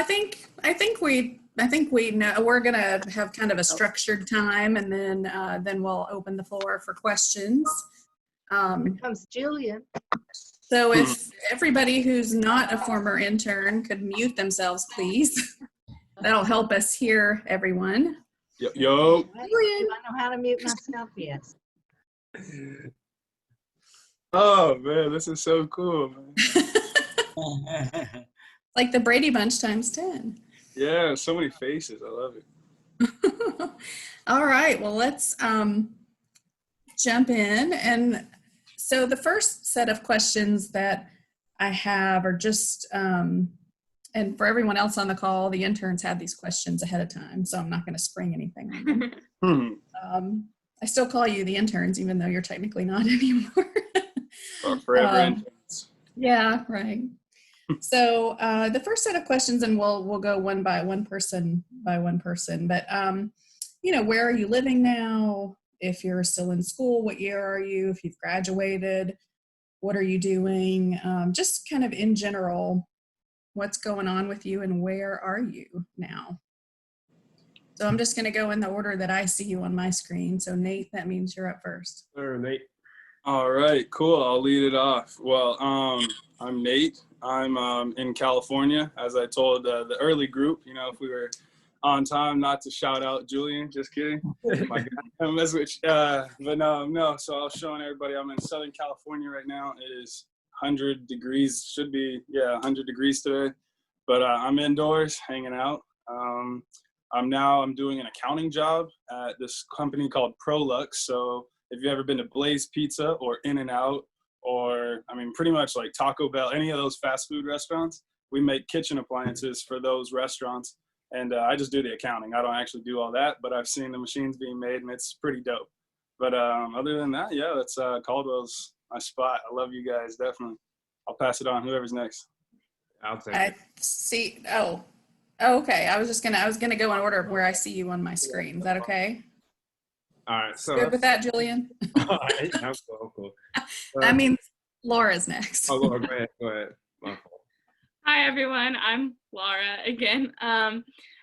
I think we know we're gonna have kind of a structured time, and then we'll open the floor for questions. Here comes Julian. So if everybody who's not a former intern could mute themselves, please. That'll help us hear everyone. Yo. Do I know how to mute myself? Yes. Oh man, this is so cool, man. Like the Brady Bunch times 10. Yeah, so many faces. I love it. All right, well, let's jump in. And so the first set of questions that I have are just, and for everyone else on the call, the interns had these questions ahead of time, so I'm not going to spring anything on them. I still call you the interns, even though you're technically not anymore. Or forever interns. Yeah, right. So the first set of questions, and we'll go one person by one person, but where are you living now? If you're still in school, what year are you? If you've graduated, what are you doing? Just kind of in general, what's going on with you and where are you now? So I'm just going to go in the order that I see you on my screen. So Nate, that means you're up first. Sure, Nate. All right, cool. I'll lead it off. Well, I'm Nate. I'm in California, as I told the early group, if we were on time, not to shout out Julian, just kidding. My God, but no. So I was showing everybody I'm in Southern California right now. It is 100 degrees, should be, 100 degrees today. But I'm indoors, hanging out. I'm doing an accounting job at this company called Prolux. So if you've ever been to Blaze Pizza or In-N-Out, or pretty much like Taco Bell, any of those fast food restaurants, we make kitchen appliances for those restaurants. And I just do the accounting. I don't actually do all that, but I've seen the machines being made and it's pretty dope. But other than that, that's Caldwell's my spot. I love you guys, definitely. I'll pass it on, whoever's next. I'll take I it. see. Oh, okay. I was gonna go in order of where I see you on my screen. Is that okay? All right. So Good with that, Julian? all right, I'm cool. That means Laura's next. Oh, Laura, go ahead. My fault. Hi, everyone. I'm Laura again.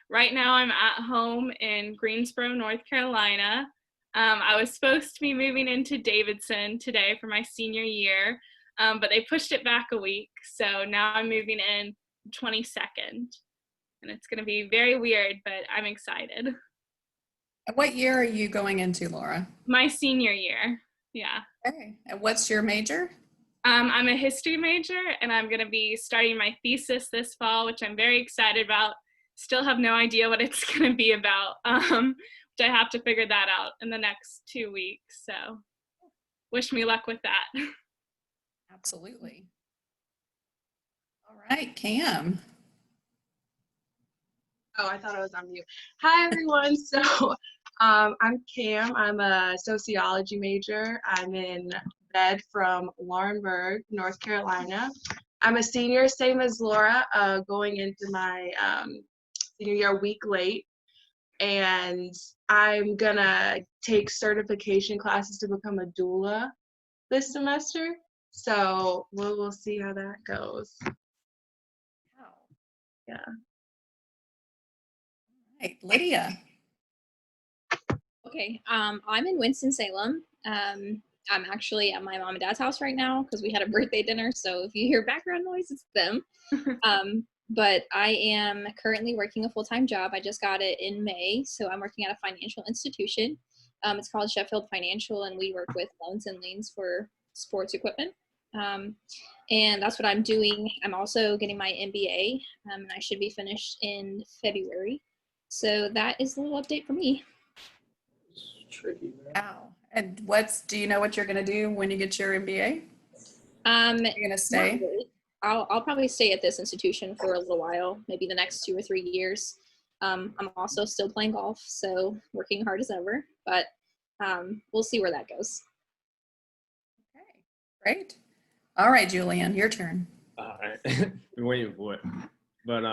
Right now, I'm at home in Greensboro, North Carolina. I was supposed to be moving into Davidson today for my senior year, but they pushed it back a week. So now I'm moving in 22nd. And it's going to be very weird, but I'm excited. What year are you going into, Laura? My senior year, yeah. Okay. And what's your major? I'm a history major, and I'm going to be starting my thesis this fall, which I'm very excited about. Still have no idea what it's going to be about, which I have to figure that out in the next 2 weeks. So wish me luck with that. Absolutely. All right, Cam. Oh, I thought I was on mute. Hi, everyone. So I'm Cam. I'm a sociology major. I'm in Bed from Laurinburg, North Carolina. I'm a senior, same as Laura, going into my senior year a week late. And I'm going to take certification classes to become a doula this semester. So we'll see how that goes. Yeah. Right, Lydia. Okay, I'm in Winston-Salem. I'm actually at my mom and dad's house right now because we had a birthday dinner, so if you hear background noise, it's them. But I am currently working a full-time job. I just got it in May, so I'm working at a financial institution. It's called Sheffield Financial, and we work with loans and liens for sports equipment. And that's what I'm doing. I'm also getting my MBA, and I should be finished in February. So that is a little update for me. Tricky, man. Wow. And do you know what you're going to do when you get your MBA? Are you going to stay? Really. I'll probably stay at this institution for a little while, maybe the next 2 or 3 years. I'm also still playing golf, so working hard as ever, but we'll see where that goes. Okay, great. All right, Julian, your turn. All right. Been waiting for it. But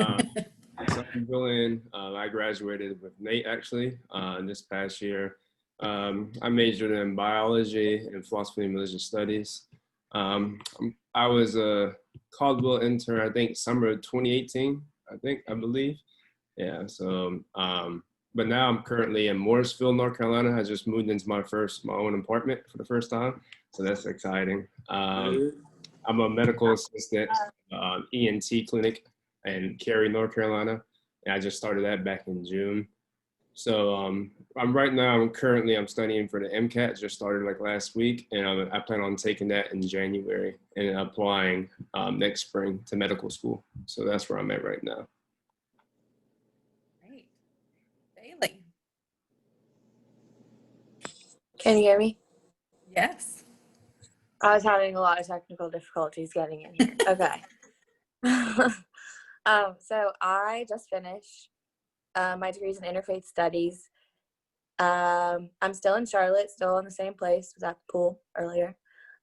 so I'm Julian. I graduated with Nate actually this past year. I majored in biology and philosophy and religious studies. I was a Caldwell intern, I think summer of 2018. I believe. Yeah. So, but now I'm currently in Morrisville, North Carolina. I just moved into my own apartment for the first time, so that's exciting. I'm a medical assistant, ENT clinic in Cary, North Carolina, and I just started that back in June. So I'm currently studying for the MCAT. Just started like last week, and I plan on taking that in January and applying next spring to medical school. So that's where I'm at right now. Great. Bailey. Can you hear me? Yes. I was having a lot of technical difficulties getting in here. Okay. So I just finished my degrees in interfaith studies. I'm still in Charlotte, still in the same place, was at the pool earlier.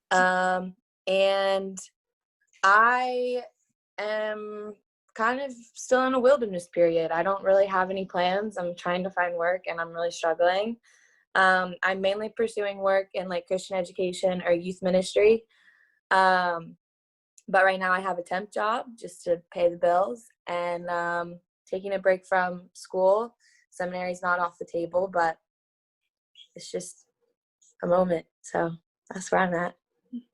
And I am kind of still in a wilderness period. I don't really have any plans. I'm trying to find work and I'm really struggling. I'm mainly pursuing work in like Christian education or youth ministry. But right now I have a temp job just to pay the bills and taking a break from school. Seminary's not off the table, but it's just a moment. So that's where I'm at. Okay.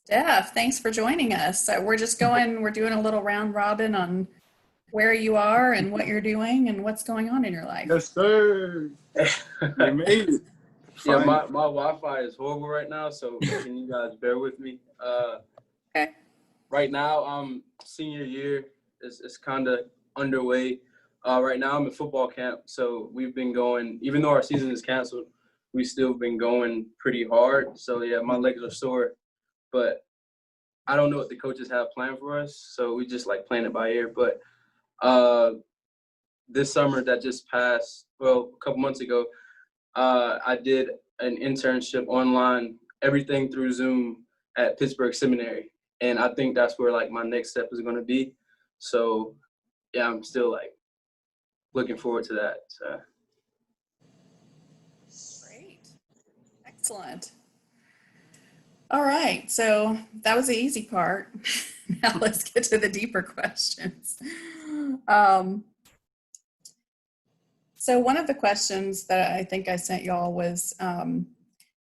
Steph, thanks for joining us. So we're doing a little round robin on where you are and what you're doing and what's going on in your life. Yes, sir. You made it. Yeah, my Wi-Fi is horrible right now, so can you guys bear with me? Okay. Right now, senior year is kind of underway. Right now, I'm in football camp, so we've been going, even though our season is canceled, we've still been going pretty hard. So, yeah, my legs are sore, but I don't know what the coaches have planned for us, so we just, like, playing it by ear. But this summer that just passed, well, a couple months ago, I did an internship online, everything through Zoom at Pittsburgh Seminary. And I think that's where like my next step is going to be. So yeah, I'm still like looking forward to that. So. Great. Excellent. All right. So that was the easy part. Now let's get to the deeper questions. So one of the questions that I think I sent y'all was,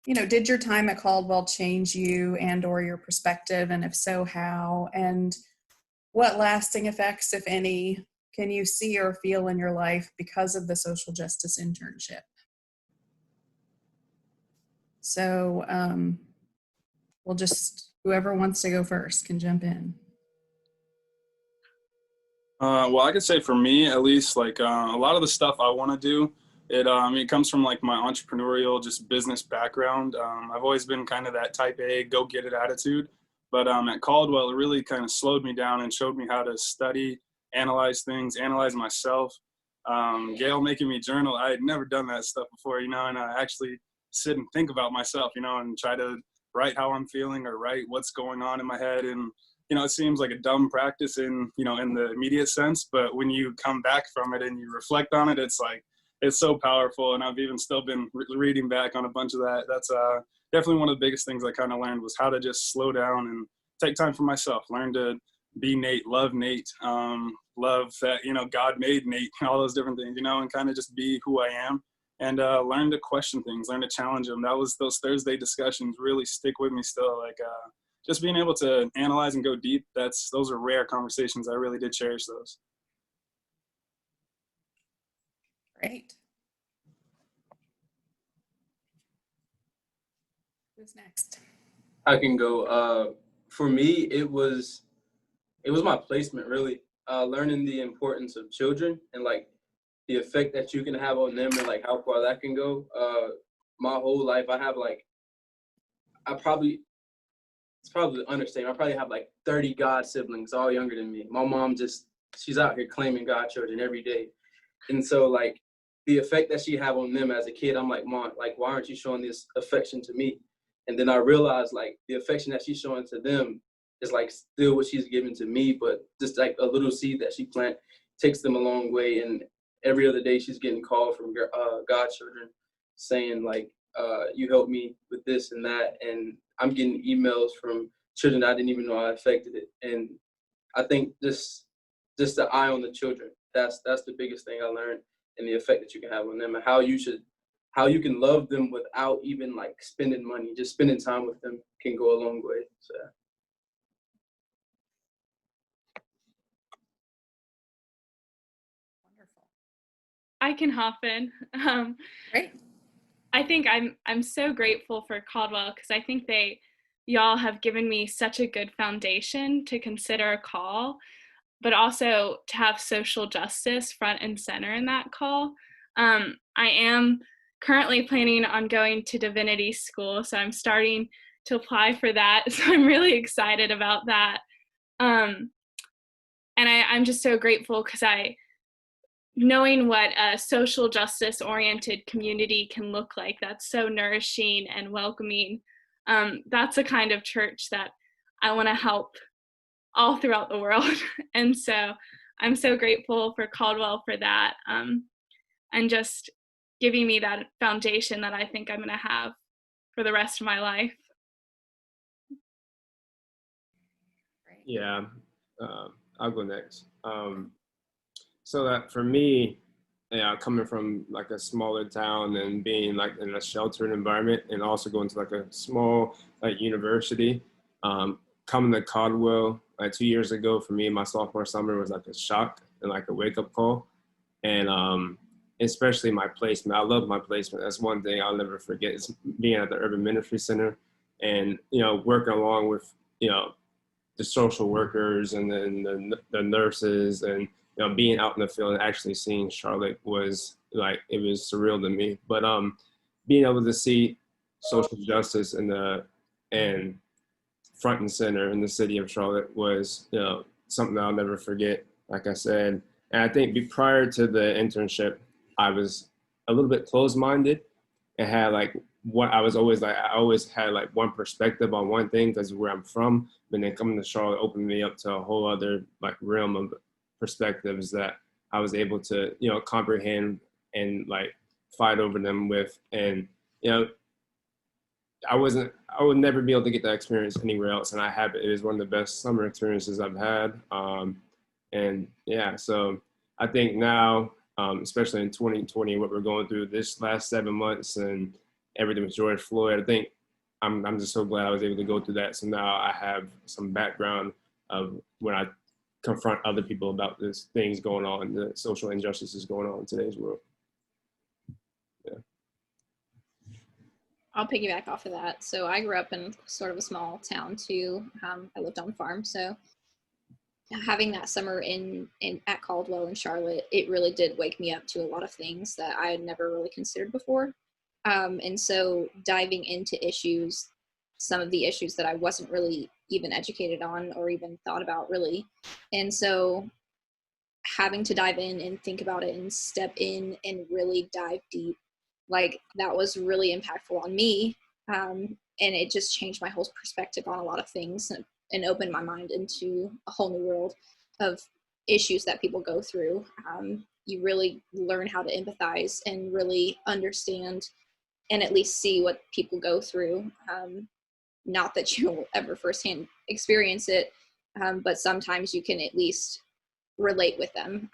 did your time at Caldwell change you and or your perspective? And if so, how? And what lasting effects, if any, can you see or feel in your life because of the social justice internship? So whoever wants to go first can jump in. Well, I could say for me, at least, like a lot of the stuff I want to do, it comes from like my entrepreneurial, just business background. I've always been kind of that type A, go get it attitude. But at Caldwell, it really kind of slowed me down and showed me how to study, analyze things, analyze myself. Gail making me journal, I had never done that stuff before, and I actually sit and think about myself, and try to write how I'm feeling or write what's going on in my head. And it seems like a dumb practice in the immediate sense, but when you come back from it and you reflect on it, it's so powerful. And I've even still been reading back on a bunch of that. That's definitely one of the biggest things I kind of learned was how to just slow down and take time for myself, learn to be Nate, love that, God made Nate, all those different things, and kind of just be who I am and learn to question things, learn to challenge them. Those Thursday discussions really stick with me still. Like, just being able to analyze and go deep, those are rare conversations. I really did cherish those. Great. Who's next? I can go. For me, it was my placement really, learning the importance of children and like the effect that you can have on them and like how far that can go. My whole life, I have like, it's probably an understatement. I probably have like 30 god siblings, all younger than me. My mom she's out here claiming godchildren every day. And so like the effect that she have on them as a kid, I'm like, Mom, like, why aren't you showing this affection to me? And then I realized like the affection that she's showing to them is like still what she's giving to me, but just like a little seed that she plant takes them a long way. And every other day she's getting called from godchildren saying like, you helped me with this and that. And I'm getting emails from children I didn't even know I affected it. And I think just the eye on the children. That's the biggest thing I learned, and the effect that you can have on them, and how you can love them without even like spending money. Just spending time with them can go a long way. So. Wonderful. I can hop in. Great. I think I'm so grateful for Caldwell because I think y'all have given me such a good foundation to consider a call, but also to have social justice front and center in that call. I am currently planning on going to divinity school, so I'm starting to apply for that. So I'm really excited about that. And I'm just so grateful because knowing what a social justice oriented community can look like, that's so nourishing and welcoming. That's the kind of church that I want to help all throughout the world. And so I'm so grateful for Caldwell for that, and just giving me that foundation that I think I'm going to have for the rest of my life. Yeah, I'll go next. So that for me, yeah, coming from like a smaller town and being like in a sheltered environment, and also going to like a small like university, coming to Caldwell like 2 years ago for me, my sophomore summer was like a shock and like a wake up call, and especially my placement. I love my placement. That's one thing I'll never forget is being at the Urban Ministry Center, and working along with the social workers and then the nurses, and being out in the field and actually seeing Charlotte was like, it was surreal to me. But being able to see social justice and front and center in the city of Charlotte was something I'll never forget, like I said. And I think prior to the internship, I was a little bit closed-minded and had like I always had like one perspective on one thing because where I'm from, but then coming to Charlotte opened me up to a whole other like realm of perspectives that I was able to, comprehend and like fight over them with. And, I would never be able to get that experience anywhere else. And I have it. It is one of the best summer experiences I've had. And yeah, so I think now, especially in 2020, what we're going through this last 7 months and everything with George Floyd, I think I'm just so glad I was able to go through that. So now I have some background of when I confront other people about these things going on, the social injustices going on in today's world. Yeah. I'll piggyback off of that. So I grew up in sort of a small town too. I lived on a farm. So having that summer at Caldwell in Charlotte, it really did wake me up to a lot of things that I had never really considered before. And so diving into issues, some of the issues that I wasn't really even educated on or even thought about really. And so having to dive in and think about it and step in and really dive deep, like that was really impactful on me. And it just changed my whole perspective on a lot of things and opened my mind into a whole new world of issues that people go through. You really learn how to empathize and really understand and at least see what people go through. Not that you'll ever firsthand experience it, but sometimes you can at least relate with them.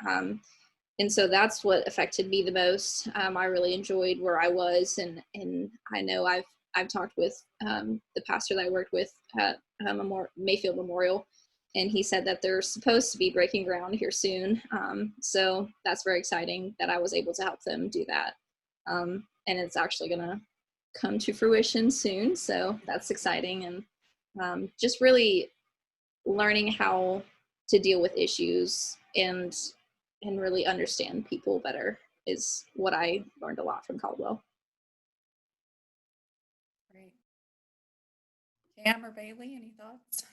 And so that's what affected me the most. I really enjoyed where I was, and I know I've talked with the pastor that I worked with at Mayfield Memorial, and he said that they're supposed to be breaking ground here soon. So that's very exciting that I was able to help them do that. And it's actually going to come to fruition soon. So that's exciting. And just really learning how to deal with issues and really understand people better is what I learned a lot from Caldwell. Great. Cam or Bailey, any thoughts?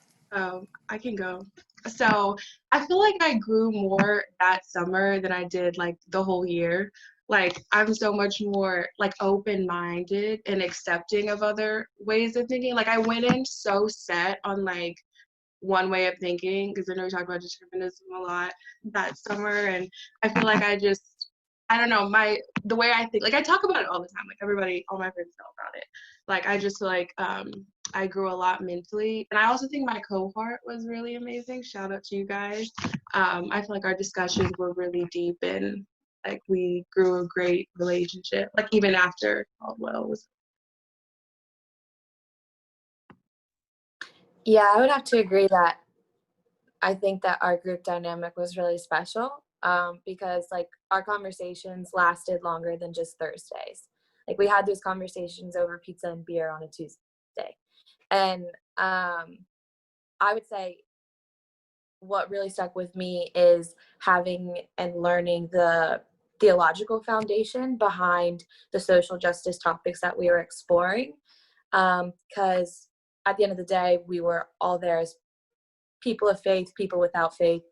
I can go. So I feel like I grew more that summer than I did like the whole year. Like I'm so much more like open-minded and accepting of other ways of thinking. Like I went in so set on like one way of thinking, because I know we talked about determinism a lot that summer, and I feel like I don't know, the way I think, like I talk about it all the time, like everybody, all my friends know about it. Like I just feel like I grew a lot mentally. And I also think my cohort was really amazing. Shout out to you guys. I feel like our discussions were really deep and like we grew a great relationship, like even after Caldwell was. Yeah, I would have to agree that I think that our group dynamic was really special, because like our conversations lasted longer than just Thursdays. Like we had those conversations over pizza and beer on a Tuesday. And I would say what really stuck with me is having and learning the theological foundation behind the social justice topics that we were exploring. Because at the end of the day, we were all there as people of faith, people without faith.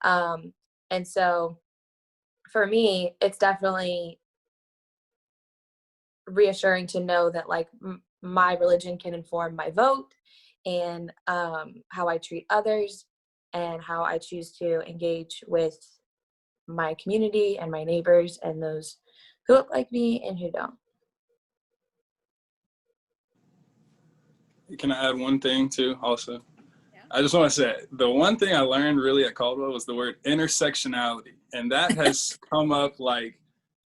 And so for me, it's definitely reassuring to know that like my religion can inform my vote and how I treat others and how I choose to engage with my community and my neighbors and those who look like me and who don't. Can I add one thing too also? Yeah. I just want to say the one thing I learned really at Caldwell was the word intersectionality. And that has come up like,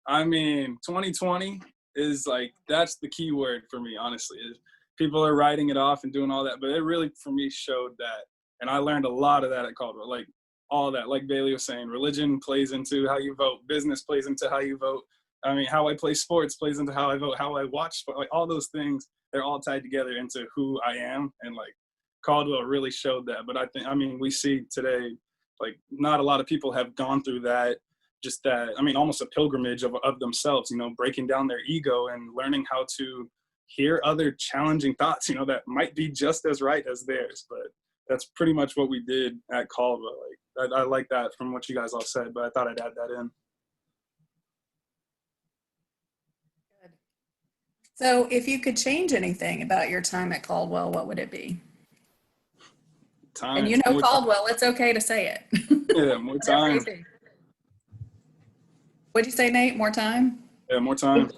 I mean, 2020 is like, that's the key word for me, honestly. People are writing it off and doing all that, but it really, for me, showed that. And I learned a lot of that at Caldwell, like all that, like Bailey was saying, religion plays into how you vote, business plays into how you vote. I mean, how I play sports plays into how I vote, how I watch sport, like all those things, they're all tied together into who I am. And like Caldwell really showed that. But I mean, we see today, like not a lot of people have gone through that, just that, I mean, almost a pilgrimage of themselves, you know, breaking down their ego and learning how to hear other challenging thoughts, you know, that might be just as right as theirs. But that's pretty much what we did at Caldwell. Like I like that from what you guys all said, but I thought I'd add that in. Good. So if you could change anything about your time at Caldwell, what would it be? Time. And you know Caldwell, it's okay to say it. Yeah, more time. What'd you say, Nate? More time? Yeah, more time.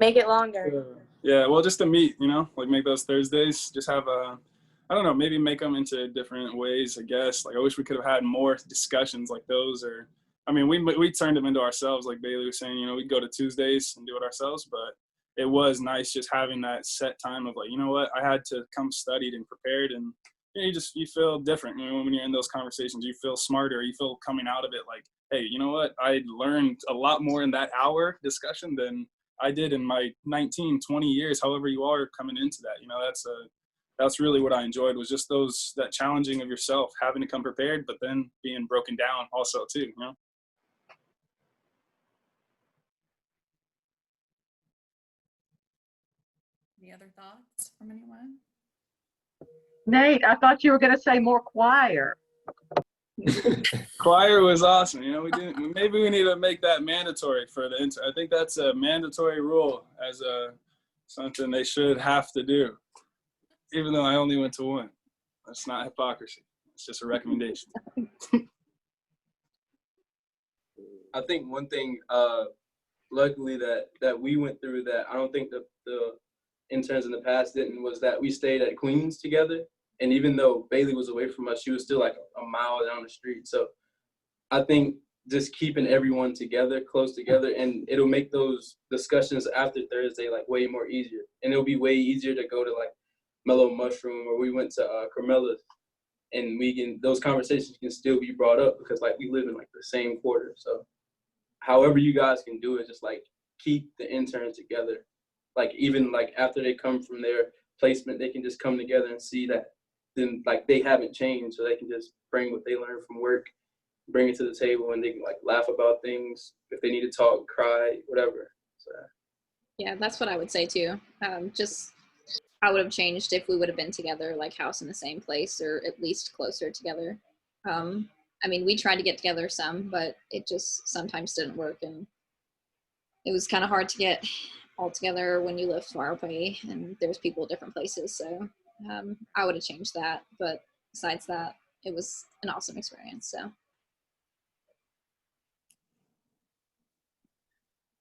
Make it longer. Yeah, well, just to meet, you know, like make those Thursdays, just have I don't know, maybe make them into different ways, I guess. Like I wish we could have had more discussions like those, or, I mean, we turned them into ourselves, like Bailey was saying, you know, we'd go to Tuesdays and do it ourselves, but it was nice just having that set time of like, you know what, I had to come studied and prepared, and you know, you feel different, you know, when you're in those conversations, you feel smarter, you feel coming out of it like, hey, you know what, I learned a lot more in that hour discussion than I did in my 19, 20 years, however you are coming into that. You know, that's really what I enjoyed, was just that challenging of yourself, having to come prepared, but then being broken down also too, you know? Any other thoughts from anyone? Nate, I thought you were going to say more choir. Choir was awesome. You know, maybe we need to make that mandatory for the intern. I think that's a mandatory rule as something they should have to do, even though I only went to one. That's not hypocrisy. It's just a recommendation. I think one thing, luckily that we went through that I don't think the interns in the past didn't, was that we stayed at Queens together. And even though Bailey was away from us, she was still like a mile down the street. So I think just keeping everyone together, close together, and it'll make those discussions after Thursday like way more easier. And it'll be way easier to go to like Mellow Mushroom, or we went to Carmela's, and those conversations can still be brought up because like we live in like the same quarter. So however you guys can do it, just like keep the interns together. Like even like after they come from their placement, they can just come together and see that then like they haven't changed, so they can just bring what they learned from work, bring it to the table, and they can like laugh about things if they need to talk, cry, whatever. So Yeah, that's what I would say too. I would have changed if we would have been together, like house in the same place or at least closer together. I mean, we tried to get together some, but it just sometimes didn't work, and it was kind of hard to get all together when you live far away and there's people at different places. So I would have changed that, but besides that, it was an awesome experience. So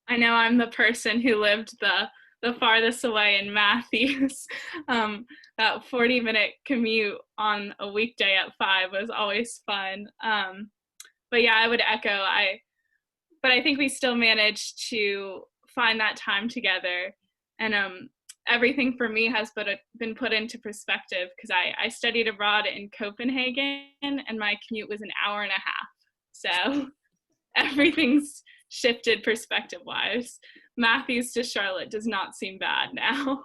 I know I'm the person who lived the the farthest away in Matthews. That 40-minute commute on a weekday at 5 was always fun. But yeah, I would echo. But I think we still managed to find that time together, and everything for me has been put into perspective because I studied abroad in Copenhagen, and my commute was an hour and a half. So everything's shifted perspective-wise. Matthews to Charlotte does not seem bad now.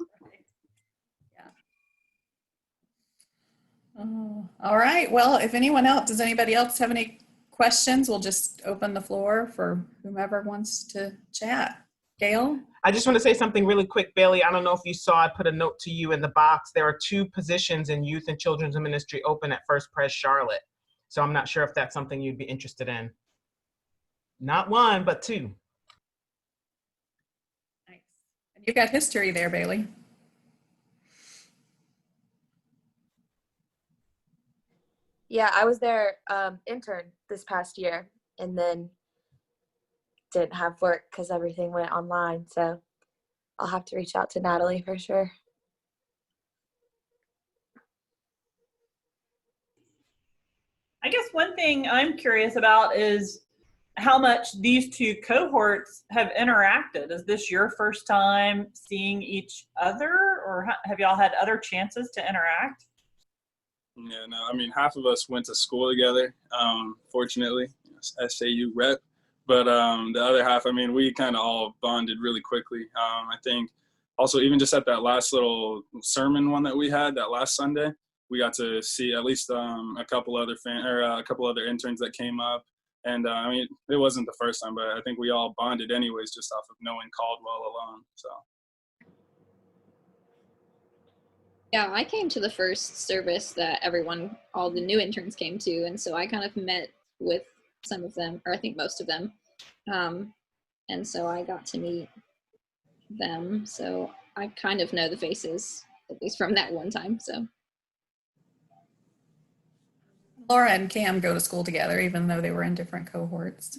All right. Well, if does anybody else have any questions? We'll just open the floor for whomever wants to chat. Gail? I just want to say something really quick, Bailey. I don't know if you saw, I put a note to you in the box. There are 2 positions in youth and children's ministry open at First Pres Charlotte. So I'm not sure if that's something you'd be interested in. Not 1, but 2. Nice. And you've got history there, Bailey. Yeah, I was their intern this past year, and then didn't have work because everything went online. So I'll have to reach out to Natalie for sure. I guess one thing I'm curious about is how much these 2 cohorts have interacted. Is this your first time seeing each other, or have y'all had other chances to interact? Yeah, no, I mean, half of us went to school together, fortunately, SAU rep. But the other half, I mean, we kind of all bonded really quickly. I think also even just at that last little sermon one that we had that last Sunday, we got to see at least a couple other interns that came up. And I mean, it wasn't the first time, but I think we all bonded anyways just off of knowing Caldwell alone. So. Yeah, I came to the first service that all the new interns came to, and so I kind of met with some of them, or I think most of them, and so I got to meet them. So I kind of know the faces, at least from that one time. So Laura and Cam go to school together, even though they were in different cohorts.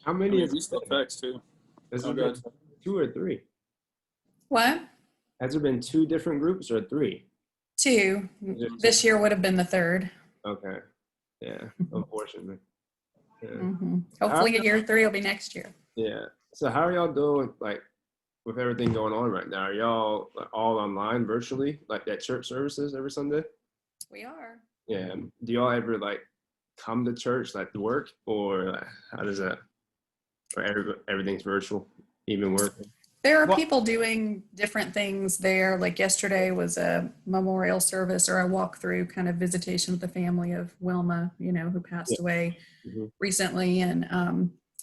How many? We still text too. Has it been 2 or 3? What? Has there been 2 different groups or 3? 2. This year would have been the 3rd. Okay. Yeah, unfortunately. Yeah. Mm-hmm. Hopefully year 3 will be next year. Yeah. So how are y'all doing, like, with everything going on right now? Are y'all all online virtually, like at church services every Sunday? We are. Yeah. Do y'all ever, like, come to church, like, to work? Or how does that, or everything's virtual, even working? There are people doing different things there. Like yesterday was a memorial service or a walkthrough kind of visitation with the family of Wilma, who passed away recently. And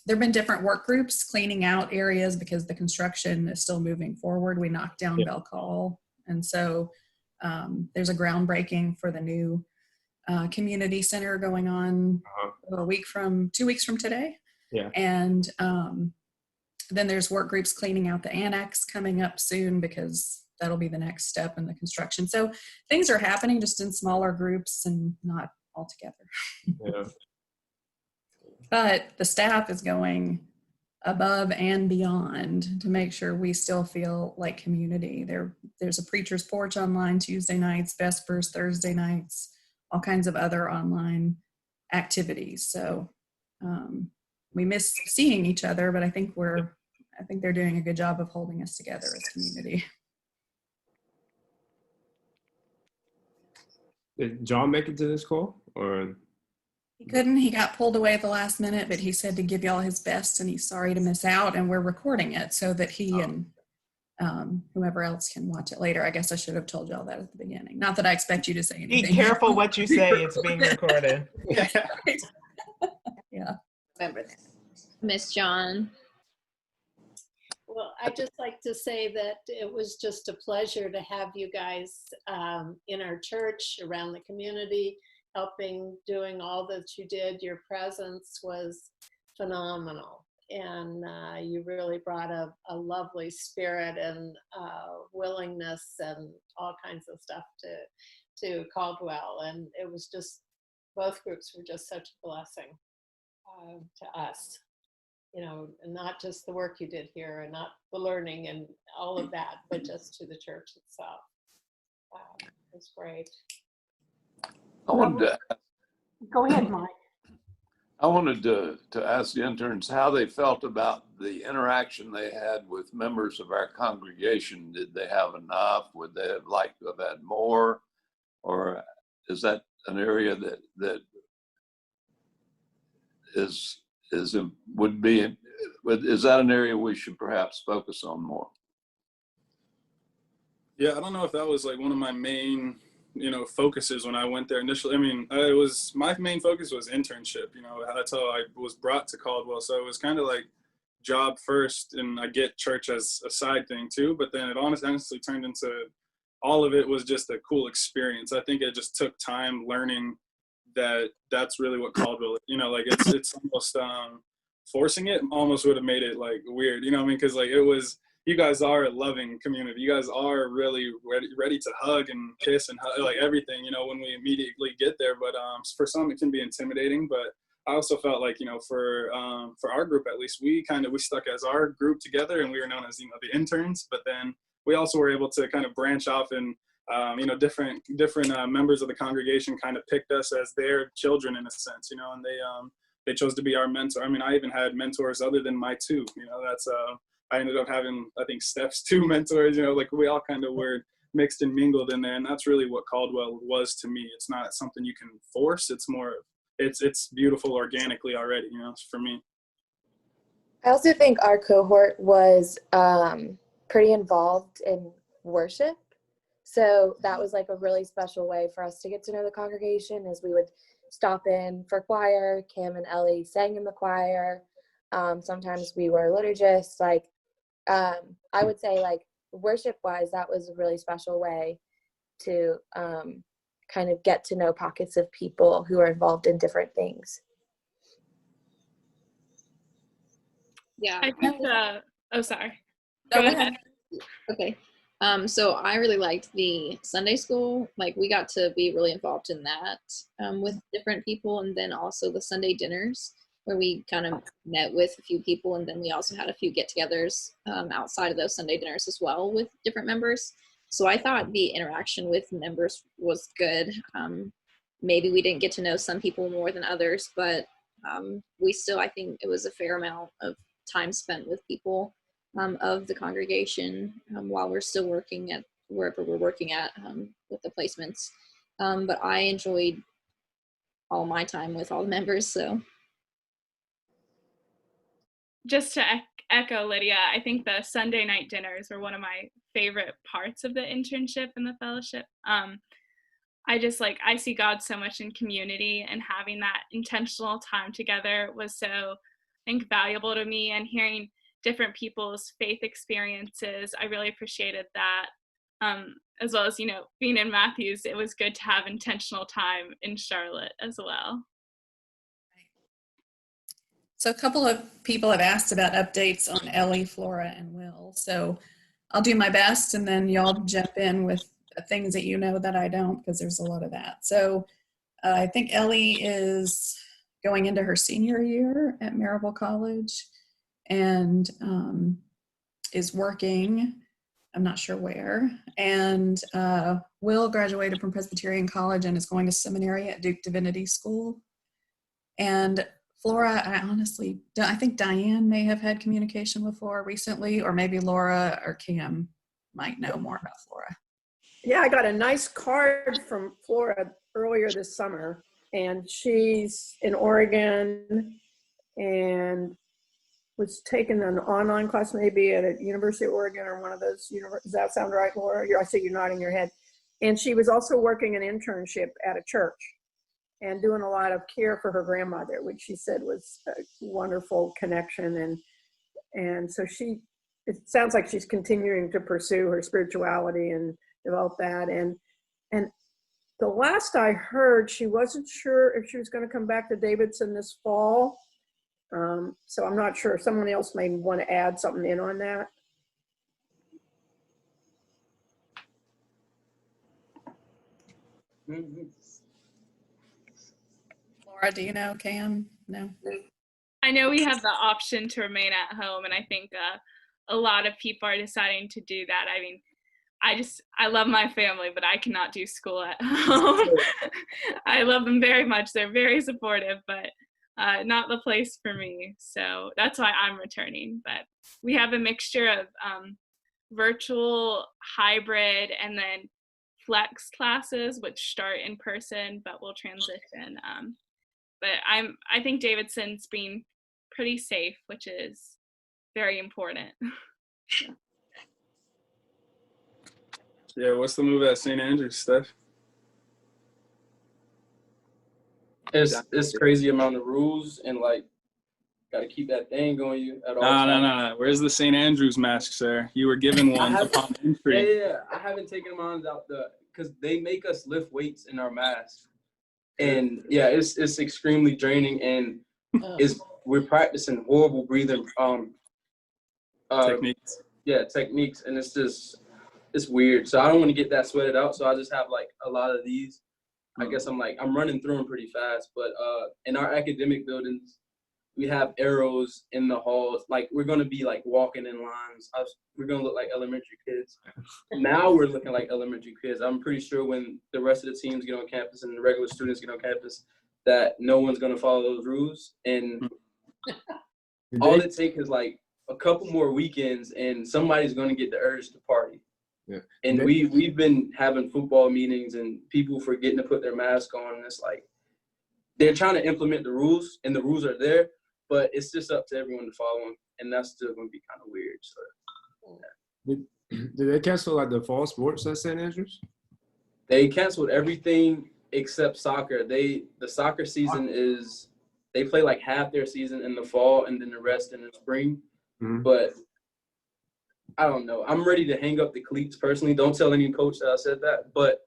there have been different work groups cleaning out areas because the construction is still moving forward. We knocked down Bell Call. And so there's a groundbreaking for the new community center going on 2 weeks from today. Yeah. And then there's work groups cleaning out the annex coming up soon because that'll be the next step in the construction. So things are happening just in smaller groups and not all together. Yeah. But the staff is going above and beyond to make sure we still feel like community. There's a preacher's porch online Tuesday nights, Vespers, Thursday nights, all kinds of other online activities. So we miss seeing each other, but I think they're doing a good job of holding us together as community. Did John make it to this call, or? He couldn't. He got pulled away at the last minute, but he said to give y'all his best, and he's sorry to miss out. And we're recording it so that he and whoever else can watch it later. I guess I should have told y'all that at the beginning. Not that I expect you to say anything. Be careful what you say. It's being recorded. Yeah. remember that. Miss John. Well, I'd just like to say that it was just a pleasure to have you guys in our church, around the community, helping, doing all that you did. Your presence was phenomenal. And you really brought a lovely spirit and willingness and all kinds of stuff to Caldwell. And it was just, both groups were just such a blessing to us. you know, not just the work you did here and not the learning and all of that, but just to the church itself. It's great. I wanted to, Go ahead, Mike. I wanted to ask the interns how they felt about the interaction they had with members of our congregation. Did they have enough? Would they have liked to have had more? Or is that an area that is would be, is that an area we should perhaps focus on more? Yeah, I don't know if that was like one of my main, focuses when I went there initially. I mean, it was, my main focus was internship. That's how I was brought to Caldwell. So it was kind of like job first, and I get church as a side thing too. But then it honestly turned into, all of it was just a cool experience. I think it just took time learning that that's really what Caldwell, like it's almost forcing it almost would have made it like weird, what I mean? Because like it was, you guys are a loving community. You guys are really ready to hug and kiss and hug, like everything, when we immediately get there. But for some, it can be intimidating. But I also felt like, for our group, at least, we stuck as our group together, and we were known as, the interns. But then we also were able to kind of branch off, and different members of the congregation kind of picked us as their children in a sense, and they chose to be our mentor. I mean, I even had mentors other than my two. That's I ended up having, I think, Steph's two mentors. Like we all kind of were mixed and mingled in there, and that's really what Caldwell was to me. It's not something you can force. It's more, it's beautiful organically already. For me. I also think our cohort was pretty involved in worship. So that was like a really special way for us to get to know the congregation, as we would stop in for choir. Kim and Ellie sang in the choir. Sometimes we were liturgists. Like, I would say, like, worship wise, that was a really special way to kind of get to know pockets of people who are involved in different things. Yeah. I think oh, sorry. No, Go ahead. Okay. So I really liked the Sunday school. Like, we got to be really involved in that with different people, and then also the Sunday dinners, where we kind of met with a few people, and then we also had a few get-togethers outside of those Sunday dinners as well with different members. So I thought the interaction with members was good. Maybe we didn't get to know some people more than others, but we still, I think it was a fair amount of time spent with people of the congregation while we're still working at wherever we're working at with the placements. But I enjoyed all my time with all the members, so. Just to echo Lydia, I think the Sunday night dinners were one of my favorite parts of the internship and the fellowship. I see God so much in community, and having that intentional time together was so, I think, valuable to me, and hearing different people's faith experiences, I really appreciated that. As well as, being in Matthews, it was good to have intentional time in Charlotte as well. So a couple of people have asked about updates on Ellie, Flora, and Will. So I'll do my best, and then y'all jump in with things that you know that I don't, because there's a lot of that. So I think Ellie is going into her senior year at Marable College, and is working. I'm not sure where. And Will graduated from Presbyterian College and is going to seminary at Duke Divinity School. And Flora, I think Diane may have had communication with Flora recently, or maybe Laura or Kim might know more about Flora. Yeah, I got a nice card from Flora earlier this summer, and she's in Oregon and was taking an online class maybe at a University of Oregon or one of those. Does that sound right, Laura? I see you nodding your head. And she was also working an internship at a church and doing a lot of care for her grandmother, which she said was a wonderful connection. And so it sounds like she's continuing to pursue her spirituality and develop that. And the last I heard, she wasn't sure if she was going to come back to Davidson this fall. So I'm not sure. Someone else may want to add something in on that. Laura, do you know? Cam? No. I know we have the option to remain at home, and I think a lot of people are deciding to do that. I mean, I love my family, but I cannot do school at home. I love them very much. They're very supportive, but not the place for me. So that's why I'm returning. But we have a mixture of virtual, hybrid, and then flex classes, which start in person but will transition. But I think Davidson's being pretty safe, which is very important. Yeah, what's the move at St. Andrews, Steph? It's crazy amount of rules and like gotta keep that thing on you at all times. No. Where's the St. Andrews mask, sir? You were given one upon entry. Yeah. I haven't taken mine out because they make us lift weights in our mask. And yeah, it's extremely draining, and we're practicing horrible breathing Techniques. Yeah, techniques, and it's weird. So I don't want to get that sweated out. So I just have like a lot of these. I guess I'm running through them pretty fast. But in our academic buildings, we have arrows in the halls. Like we're gonna be like walking in lines. We're gonna look like elementary kids. Now we're looking like elementary kids. I'm pretty sure when the rest of the teams get on campus and the regular students get on campus, that no one's gonna follow those rules. And all it takes is like a couple more weekends, and somebody's gonna get the urge to party. Yeah. And we've been having football meetings and people forgetting to put their mask on. And it's like they're trying to implement the rules, and the rules are there, but it's just up to everyone to follow them, and that's still going to be kind of weird. So, yeah. Did they cancel like the fall sports at St. Andrews? They canceled everything except soccer. The soccer season they play like half their season in the fall and then the rest in the spring. Mm-hmm. But I don't know. I'm ready to hang up the cleats personally. Don't tell any coach that I said that, but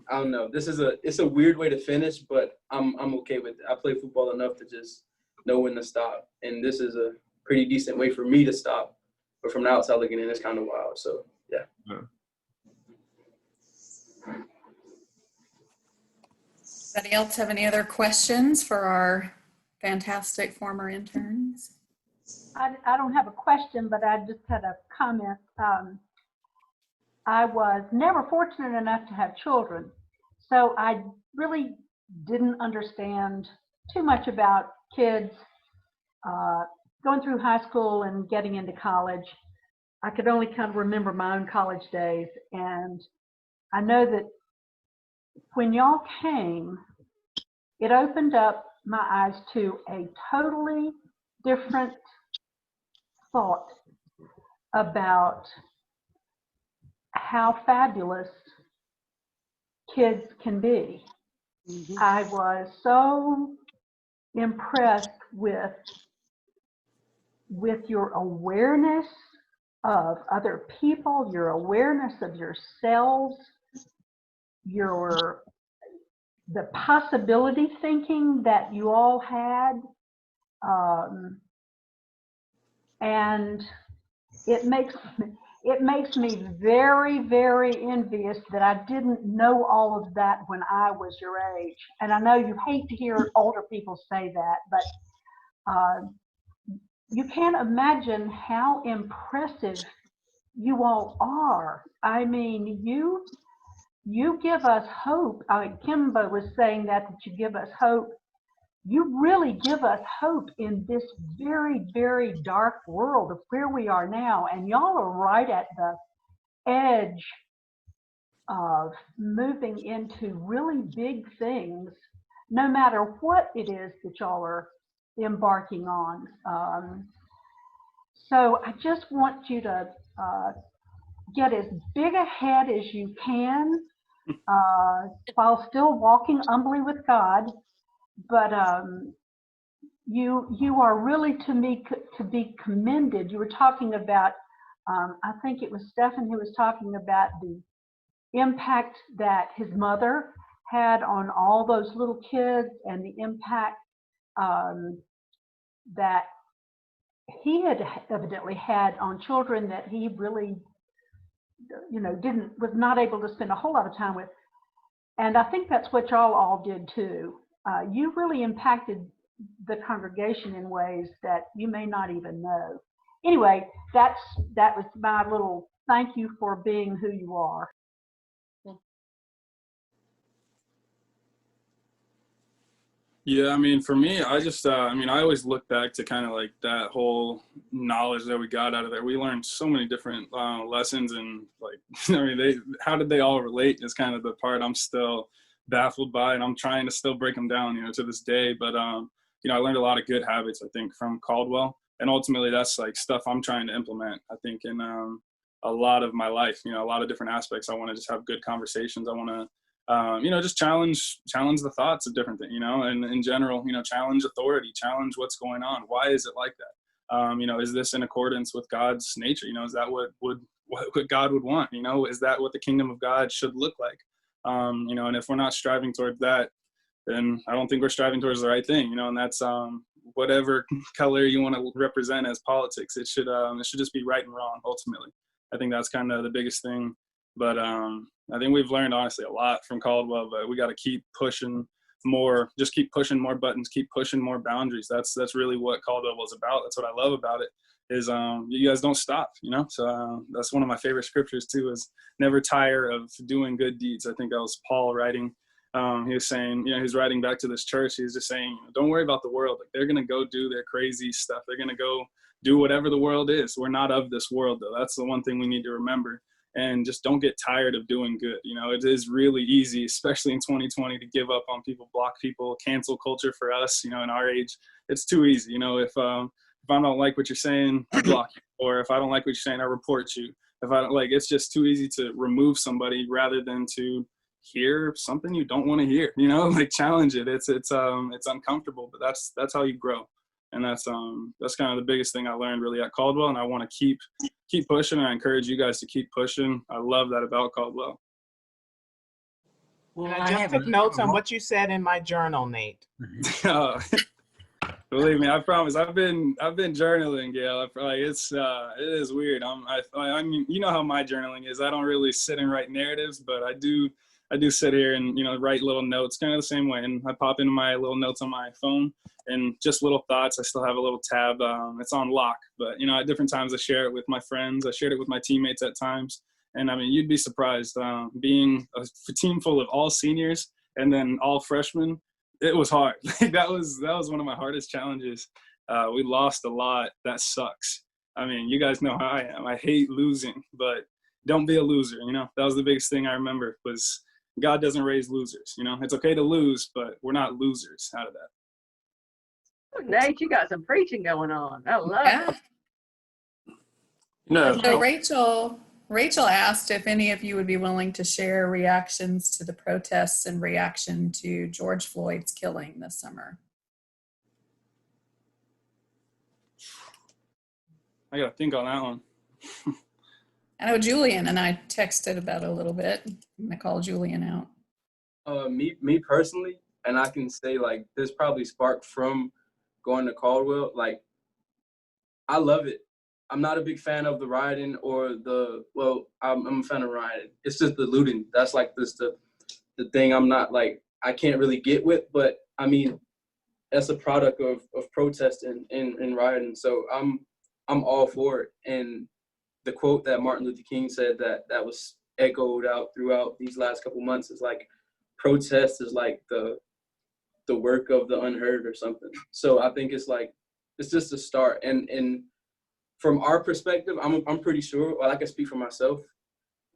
I don't know. It's a weird way to finish, but I'm okay with it. I play football enough to just know when to stop, and this is a pretty decent way for me to stop. But from the outside looking in, it's kind of wild. So yeah. Anybody else have any other questions for our fantastic former interns? I don't have a question, but I just had a comment. I was never fortunate enough to have children, so I really didn't understand too much about kids going through high school and getting into college. I could only kind of remember my own college days, and I know that when y'all came, it opened up my eyes to a totally different thought about how fabulous kids can be. I was so impressed with your awareness of other people, your awareness of yourselves, the possibility thinking that you all had, and it makes me very, very envious that I didn't know all of that when I was your age. And I know you hate to hear older people say that, but you can't imagine how impressive you all are. I mean, you give us hope. Kimba was saying that you give us hope. You really give us hope in this very, very dark world of where we are now. And y'all are right at the edge of moving into really big things, no matter what it is that y'all are embarking on. So I just want you to get as big ahead as you can while still walking humbly with God. But you are really to be commended. You were talking about, I think it was Stephen who was talking about the impact that his mother had on all those little kids, and the impact that he had evidently had on children that he really, was not able to spend a whole lot of time with. And I think that's what y'all all did too. You really impacted the congregation in ways that you may not even know. Anyway, that was my little thank you for being who you are. Yeah, I mean, for me, I just, I mean, I always look back to kind of like that whole knowledge that we got out of there. We learned so many different lessons, and like, I mean, how did they all relate is kind of the part I'm still baffled by, and I'm trying to still break them down, to this day. But, I learned a lot of good habits, I think, from Caldwell, and ultimately that's like stuff I'm trying to implement, I think, in a lot of my life, a lot of different aspects. I want to just have good conversations. I want to, just challenge the thoughts of different things, and in general, challenge authority, challenge what's going on. Why is it like that? Is this in accordance with God's nature? Is that what God would want? Is that what the kingdom of God should look like? And if we're not striving towards that, then I don't think we're striving towards the right thing, and that's whatever color you want to represent as politics. It should just be right and wrong. Ultimately, I think that's kind of the biggest thing. But I think we've learned, honestly, a lot from Caldwell, but we got to keep pushing more, just keep pushing more buttons, keep pushing more boundaries. That's really what Caldwell was about. That's what I love about it, is you guys don't stop, So that's one of my favorite scriptures too, is never tire of doing good deeds. I think that was Paul writing. He was saying, he was writing back to this church. He was just saying, don't worry about the world. Like, they're going to go do their crazy stuff. They're going to go do whatever the world is. We're not of this world, though. That's the one thing we need to remember. And just don't get tired of doing good. It is really easy, especially in 2020, to give up on people, block people, cancel culture for us, in our age. It's too easy. If I don't like what you're saying, I block you. Or if I don't like what you're saying, I report you. If I don't it's just too easy to remove somebody rather than to hear something you don't want to hear, challenge it. It's uncomfortable, but that's how you grow. And that's kind of the biggest thing I learned really at Caldwell, and I want to keep pushing, and I encourage you guys to keep pushing. I love that about Caldwell. Well, I just took notes on what you said in my journal, Nate. Believe me, I promise. I've been journaling, Gail. It is weird. I mean, how my journaling is. I don't really sit and write narratives, but I do sit here and write little notes, kind of the same way. And I pop into my little notes on my phone and just little thoughts. I still have a little tab. It's on lock, but at different times I share it with my friends. I shared it with my teammates at times. And I mean, you'd be surprised, being a team full of all seniors and then all freshmen. It was hard. That was one of my hardest challenges. We lost a lot. That sucks. I mean, you guys know how I am. I hate losing, but don't be a loser. That was the biggest thing I remember, was God doesn't raise losers. It's okay to lose, but we're not losers out of that. Oh, Nate, you got some preaching going on. I love it. So Rachel asked if any of you would be willing to share reactions to the protests and reaction to George Floyd's killing this summer. I gotta think on that one. I know Julian and I texted about it a little bit. I called Julian out. Me personally, and I can say this probably sparked from going to Caldwell. I love it. I'm not a big fan of the rioting or I'm a fan of rioting. It's just the looting. That's the thing I'm not I can't really get with, but I mean, that's a product of protesting and rioting. So I'm all for it. And the quote that Martin Luther King said that was echoed out throughout these last couple months is protest is the work of the unheard or something. So I think it's just a start. And from our perspective, I'm pretty sure, I can speak for myself.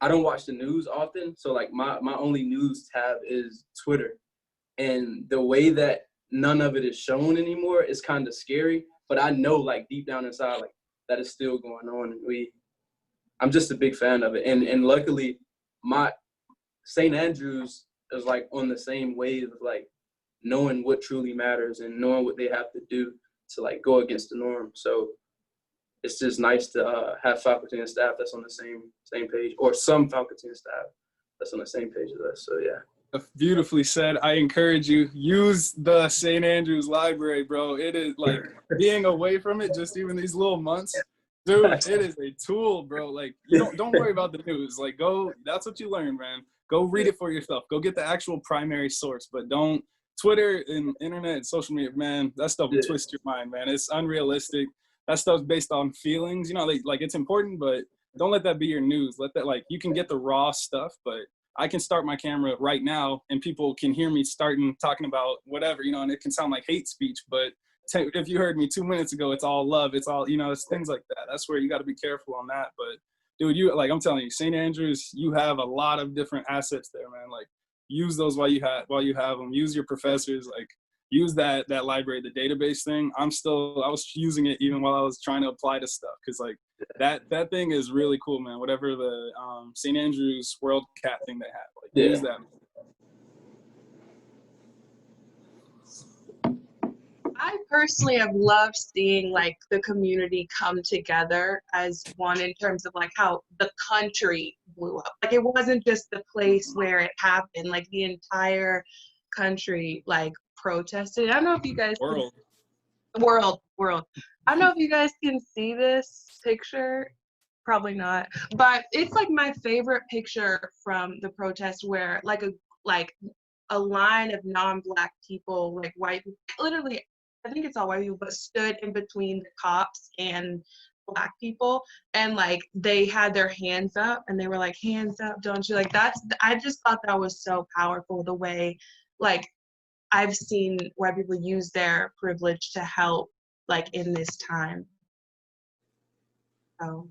I don't watch the news often. So my only news tab is Twitter. And the way that none of it is shown anymore is kind of scary. But I know deep down inside, that is still going on. And I'm just a big fan of it. And luckily my St. Andrews is on the same wave of knowing what truly matters and knowing what they have to do to go against the norm. So it's just nice to have faculty and staff that's on the same page, or some faculty and staff that's on the same page as us. So yeah. Beautifully said. I encourage you, use the St. Andrews Library, bro. It is being away from it, just even these little months, dude, it is a tool, bro. You don't worry about the news. Go, that's what you learn, man. Go read it for yourself. Go get the actual primary source, but don't Twitter and internet and social media, man, that stuff will twist your mind, man. It's unrealistic. That stuff's based on feelings. You know, like it's important, but don't let that be your news. Let that, like, you can get the raw stuff, but I can start my camera right now and people can hear me talking about whatever, you know, and it can sound like hate speech, but if you heard me 2 minutes ago, it's all love. It's all, you know, it's things like that. That's where you got to be careful on that. But dude, I'm telling you, St. Andrews, you have a lot of different assets there, man. Like, use those while you have them. Use your professors, like, use that library, the database thing. I was using it even while I was trying to apply to stuff, because like that thing is really cool, man. Whatever the St. Andrews World Cat thing they have, like, use that. I personally have loved seeing like the community come together as one in terms of like how the country blew up. Like, it wasn't just the place where it happened, like the entire country like protested. I don't know if you guys world. I don't know if you guys can see this picture. Probably not. But it's like my favorite picture from the protest, where like a line of non-Black people, like white, literally I think it's all white people, but stood in between the cops and Black people, and like they had their hands up and they were like, hands up, don't you? Like, I just thought that was so powerful, the way like I've seen white people use their privilege to help like in this time. So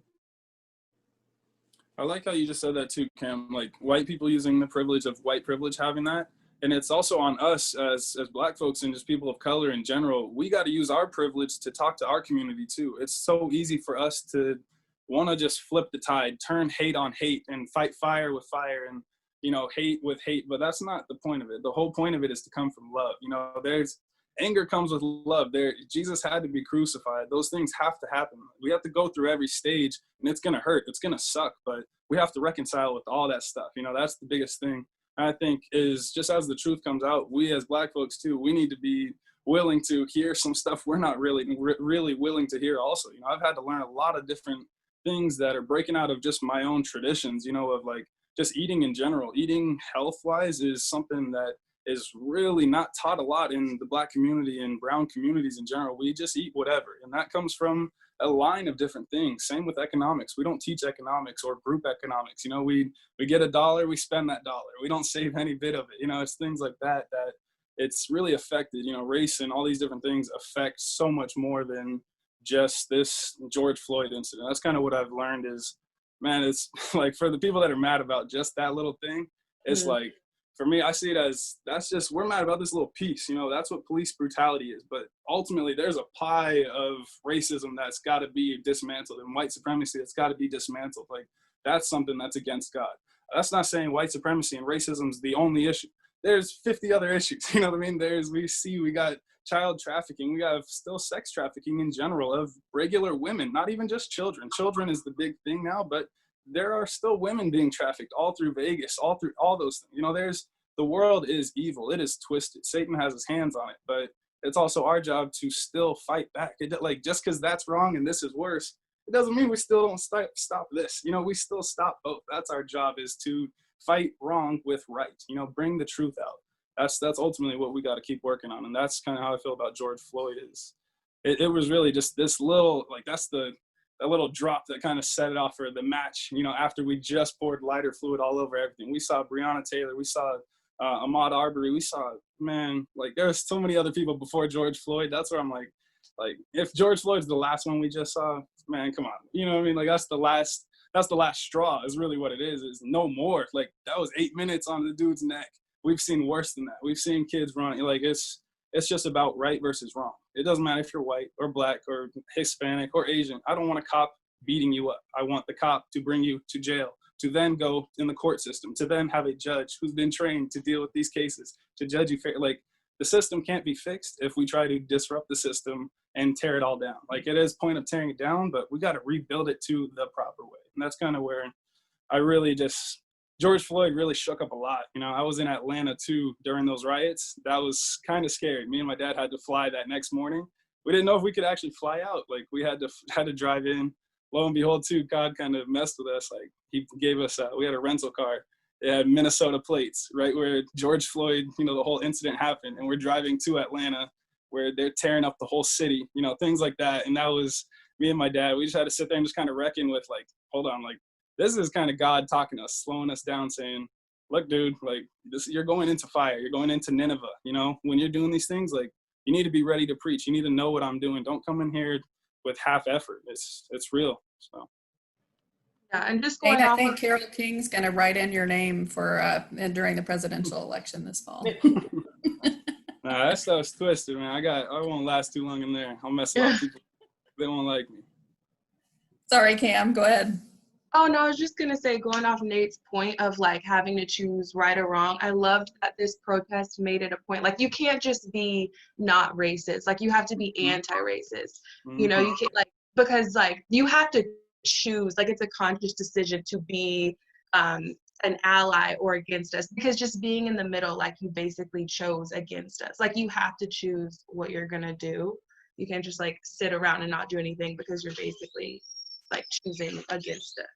I like how you just said that too, Cam. Like, white people using the privilege of white privilege, having that. And it's also on us as Black folks and just people of color in general. We got to use our privilege to talk to our community too. It's so easy for us to want to just flip the tide, turn hate on hate, and fight fire with fire, and, you know, hate with hate. But that's not the point of it. The whole point of it is to come from love. You know, there's anger comes with love. Jesus had to be crucified. Those things have to happen. We have to go through every stage, and it's gonna hurt. It's gonna suck, but we have to reconcile with all that stuff. You know, that's the biggest thing. I think is, just as the truth comes out, we as Black folks too, we need to be willing to hear some stuff we're not really willing to hear also. You know, I've had to learn a lot of different things that are breaking out of just my own traditions, you know, of like just eating in general. Eating health-wise is something that is really not taught a lot in the Black community and brown communities in general. We just eat whatever, and that comes from a line of different things. Same with economics. We don't teach economics or group economics. You know, we get $1, we spend that $1. We don't save any bit of it. You know, it's things like that it's really affected. You know, race and all these different things affect so much more than just this George Floyd incident. That's kind of what I've learned is, man, it's like, for the people that are mad about just that little thing, it's like, for me, I see it as, we're mad about this little piece, you know, that's what police brutality is. But ultimately, there's a pie of racism that's got to be dismantled, and white supremacy that's got to be dismantled. Like, that's something that's against God. That's not saying white supremacy and racism is the only issue. There's 50 other issues, you know what I mean? We got child trafficking, we got still sex trafficking in general of regular women, not even just children. Children is the big thing now, but there are still women being trafficked all through Vegas, all through all those things. You know, the world is evil. It is twisted. Satan has his hands on it, but it's also our job to still fight back. Like, just because that's wrong and this is worse, it doesn't mean we still don't stop this. You know, we still stop both. That's our job, is to fight wrong with right. You know, bring the truth out. That's ultimately what we got to keep working on. And that's kind of how I feel about George Floyd. It was really just this little, like, that's that little drop that kind of set it off for the match, you know, after we just poured lighter fluid all over everything. We saw Breonna Taylor, we saw Ahmaud Arbery, we saw, man, like, there's so many other people before George Floyd. That's where I'm like, if George Floyd's the last one we just saw, man, come on. You know what I mean? Like, that's the last straw is really what it is no more. Like, that was 8 minutes on the dude's neck. We've seen worse than that. We've seen kids running. Like, it's just about right versus wrong. It doesn't matter if you're white or Black or Hispanic or Asian. I don't want a cop beating you up. I want the cop to bring you to jail, to then go in the court system, to then have a judge who's been trained to deal with these cases, to judge you fair. Like, the system can't be fixed if we try to disrupt the system and tear it all down. Like, it is point of tearing it down, but we got to rebuild it to the proper way. And that's kind of where I really George Floyd really shook up a lot. You know, I was in Atlanta too during those riots. That was kind of scary. Me and my dad had to fly that next morning. We didn't know if we could actually fly out. Like, we had to drive in. Lo and behold, too, God kind of messed with us. Like, he gave us, we had a rental car, It had Minnesota plates, right where George Floyd, you know, the whole incident happened. And we're driving to Atlanta where they're tearing up the whole city, you know, things like that. And that was me and my dad. We just had to sit there and just kind of reckon with like, hold on, like, this is kind of God talking to us, slowing us down, saying, look, dude, like this, you're going into fire. You're going into Nineveh. You know, when you're doing these things, like you need to be ready to preach. You need to know what I'm doing. Don't come in here with half effort. It's real. So. Yeah, and just Nate, going I off think of, Carol King's going to write in your name for during the presidential election this fall. Nah, that stuff's twisted, man. I won't last too long in there. I'll mess a lot of people. They won't like me. Sorry, Cam, go ahead. oh no, I was just gonna say, going off Nate's point of like having to choose right or wrong, I loved that this protest made it a point. Like you can't just be not racist. Like you have to be anti-racist. You know, you can't like, because like you have to choose, like it's a conscious decision to be an ally or against us, because just being in the middle, like you basically chose against us. Like you have to choose what you're gonna do. You can't just like sit around and not do anything because you're basically like choosing against us.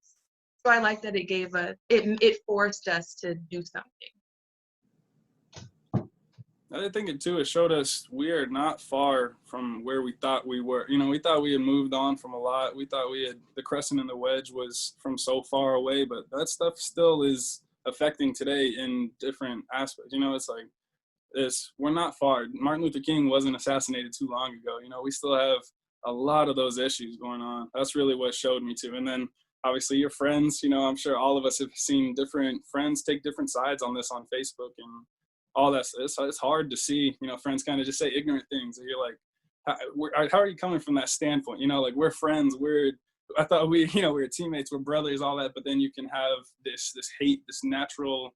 So I like that it gave it forced us to do something. I think it too, it showed us we are not far from where we thought we were. You know, we thought we had moved on from a lot. We thought the crescent and the wedge was from so far away, but that stuff still is affecting today in different aspects. You know, it's like we're not far. Martin Luther King wasn't assassinated too long ago. You know, we still have a lot of those issues going on. That's really what showed me too. And then obviously your friends, you know, I'm sure all of us have seen different friends take different sides on this on Facebook and all that. It's hard to see, you know, friends kind of just say ignorant things. And you're like, how are you coming from that standpoint? You know, like we're friends. I thought we were teammates, we're brothers, all that. But then you can have this hate, this natural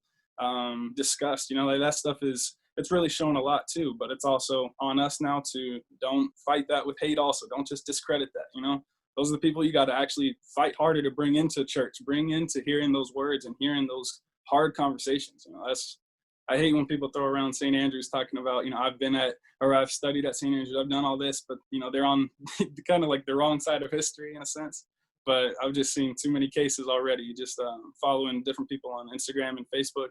disgust. You know, like that stuff it's really shown a lot too. But it's also on us now to don't fight that with hate. Also, don't just discredit that. You know, those are the people you got to actually fight harder to bring into church, bring into hearing those words and hearing those hard conversations. You know, I hate when people throw around St. Andrews talking about, you know, I've studied at St. Andrews, I've done all this, but, you know, they're on kind of like the wrong side of history in a sense. But I've just seen too many cases already, just following different people on Instagram and Facebook.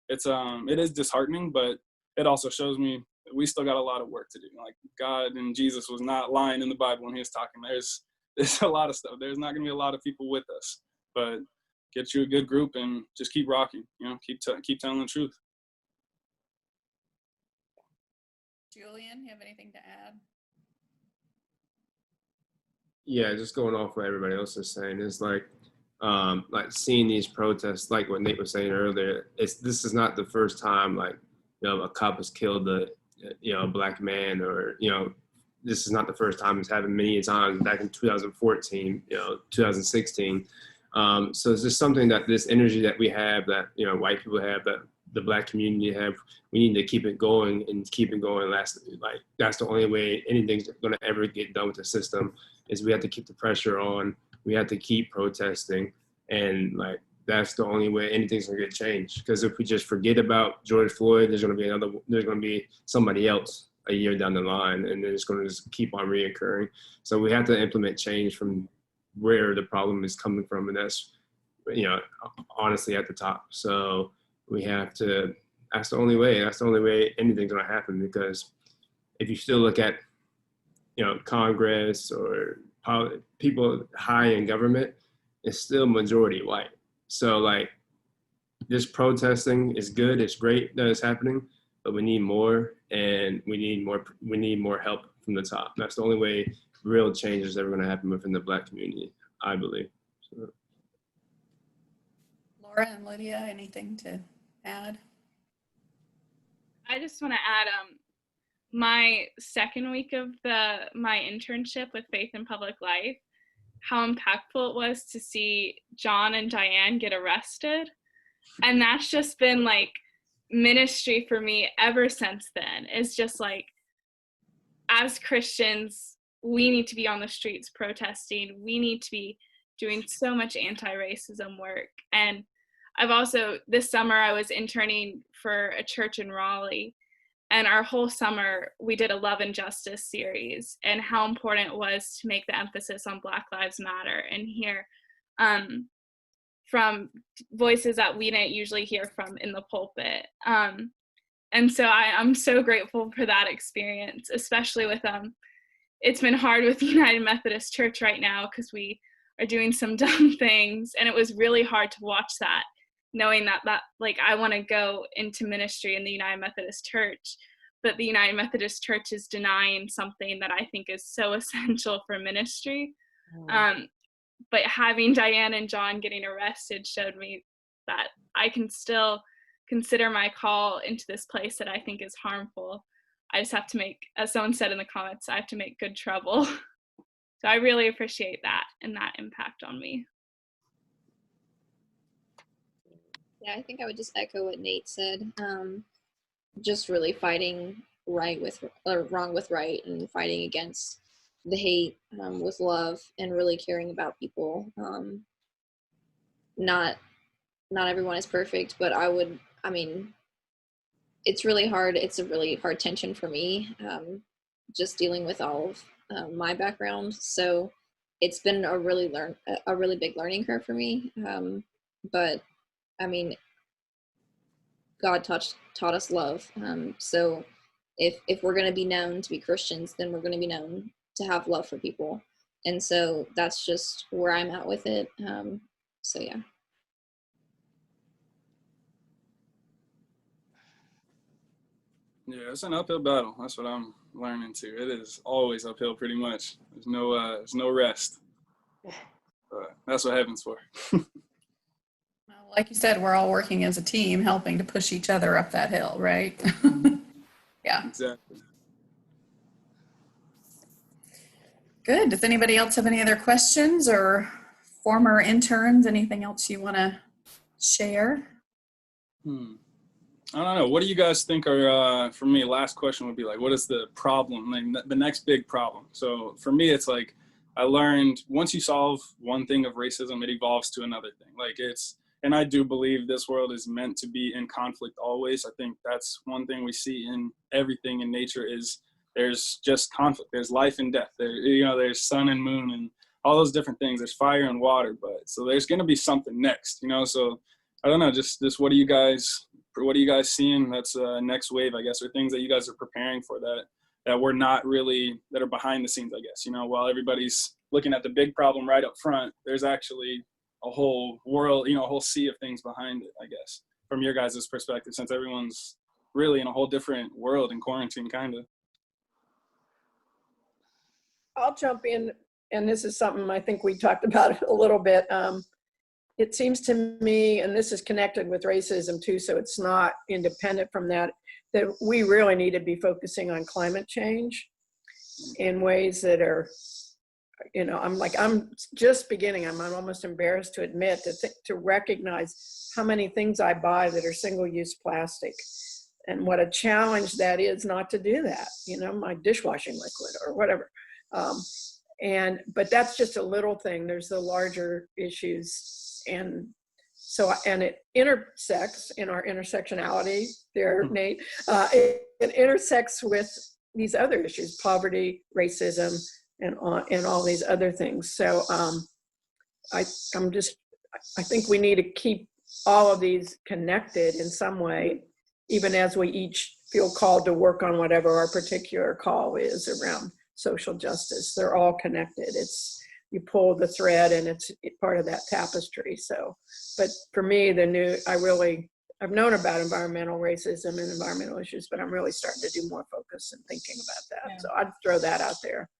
It is disheartening, but it also shows me we still got a lot of work to do. Like God and Jesus was not lying in the Bible when he was talking. There's a lot of stuff. There's not going to be a lot of people with us, but get you a good group and just keep rocking, you know, keep telling the truth. Julian, you have anything to add? Yeah, just going off what everybody else is saying is like seeing these protests, like what Nate was saying earlier. This is not the first time like, you know, a cop has killed a black man, or, you know, this is not the first time. It's happened many times back in 2014, you know, 2016. So it's just something that this energy that we have, that, you know, white people have, that the black community have, we need to keep it going and keep it going. That's the only way anything's going to ever get done with the system, is we have to keep the pressure on. We have to keep protesting, and like that's the only way anything's going to get changed. Because if we just forget about George Floyd, there's going to be somebody else a year down the line, and then it's going to just keep on reoccurring. So we have to implement change from where the problem is coming from, and that's, you know, honestly at the top. So we have to, that's the only way anything's going to happen. Because if you still look at, you know, Congress or people high in government, it's still majority white. So like this protesting is good, it's great that it's happening, but we need more, and we need more help from the top. That's the only way real change is ever going to happen within the black community, I believe. So. Laura and Lydia, anything to add? I just want to add, my second week of my internship with Faith in Public Life, how impactful it was to see John and Diane get arrested. And that's just been like ministry for me ever since then. It's just like, as Christians, we need to be on the streets protesting. We need to be doing so much anti-racism work. And I've also, this summer, I was interning for a church in Raleigh. And our whole summer, we did a Love and Justice series, and how important it was to make the emphasis on Black Lives Matter. And here, from voices that we didn't usually hear from in the pulpit. And so I'm so grateful for that experience, especially with it's been hard with the United Methodist Church right now because we are doing some dumb things, and it was really hard to watch that, knowing that like I want to go into ministry in the United Methodist Church, but the United Methodist Church is denying something that I think is so essential for ministry. But having Diane and John getting arrested showed me that I can still consider my call into this place that I think is harmful. I just have to make, as someone said in the comments, I have to make good trouble. So I really appreciate that and that impact on me. Yeah, I think I would just echo what Nate said. Just really fighting wrong with right, and fighting against the hate with love, and really caring about people. Not everyone is perfect, but I mean, it's really hard. It's a really hard tension for me, just dealing with all of my background. So it's been a really big learning curve for me. But I mean, God taught us love. So if we're going to be known to be Christians, then we're going to be known to have love for people. And so that's just where I'm at with it. So yeah. Yeah, it's an uphill battle. That's what I'm learning too. It is always uphill, pretty much. There's no rest. But that's what heaven's for. Well, like you said, we're all working as a team, helping to push each other up that hill, right? Yeah. Exactly. Good. Does anybody else have any other questions, or former interns? Anything else you want to share? I don't know. What do you guys think are, for me, last question would be like, what is the problem, like the next big problem? So for me, it's like, I learned once you solve one thing of racism, it evolves to another thing. Like and I do believe this world is meant to be in conflict always. I think that's one thing we see in everything in nature is there's just conflict. There's life and death. There's sun and moon and all those different things. There's fire and water, but so there's going to be something next, so I don't know, just what are you guys seeing that's next wave, I guess, or things that you guys are preparing for that we're not really, that are behind the scenes, I guess, while everybody's looking at the big problem right up front, there's actually a whole world, a whole sea of things behind it, I guess, from your guys' perspective, since everyone's really in a whole different world in quarantine, kind of. I'll jump in, and this is something I think we talked about a little bit. It seems to me, and this is connected with racism too, so it's not independent from that we really need to be focusing on climate change in ways that are, I'm just beginning. I'm almost embarrassed to admit, to recognize how many things I buy that are single-use plastic, and what a challenge that is not to do that, my dishwashing liquid or whatever. But that's just a little thing. There's the larger issues. And it intersects in our intersectionality there, Nate. It intersects with these other issues, poverty, racism, and all these other things. So I think we need to keep all of these connected in some way, even as we each feel called to work on whatever our particular call is around social justice. They're all connected. You pull the thread and it's part of that tapestry. So, but for me, I've known about environmental racism and environmental issues, but I'm really starting to do more focus and thinking about that. Yeah. So I'd throw that out there.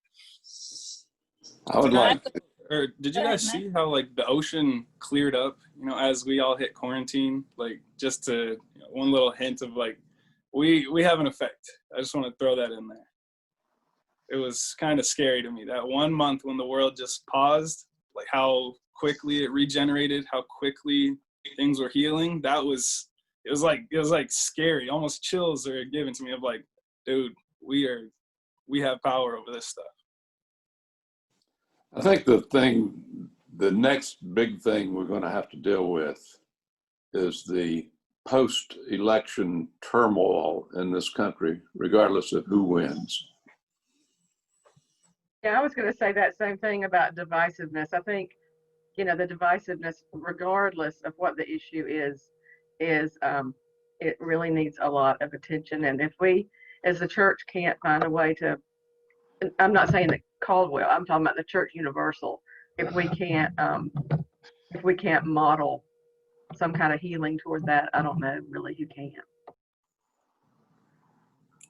I would like. Or did you guys see how the ocean cleared up, as we all hit quarantine? Just to one little hint of we have an effect. I just want to throw that in there. It was kind of scary to me that 1 month when the world just paused, how quickly it regenerated, how quickly things were healing. It was scary. Almost chills are given to me of dude, we have power over this stuff. I think the next big thing we're going to have to deal with is the post-election turmoil in this country, regardless of who wins. Yeah, I was going to say that same thing about divisiveness. I think you know, the divisiveness, regardless of what the issue is it really needs a lot of attention. And if we, as the church, can't find a way to, I'm not saying that Caldwell, I'm talking about the church universal. If we can't model some kind of healing toward that, I don't know really who can.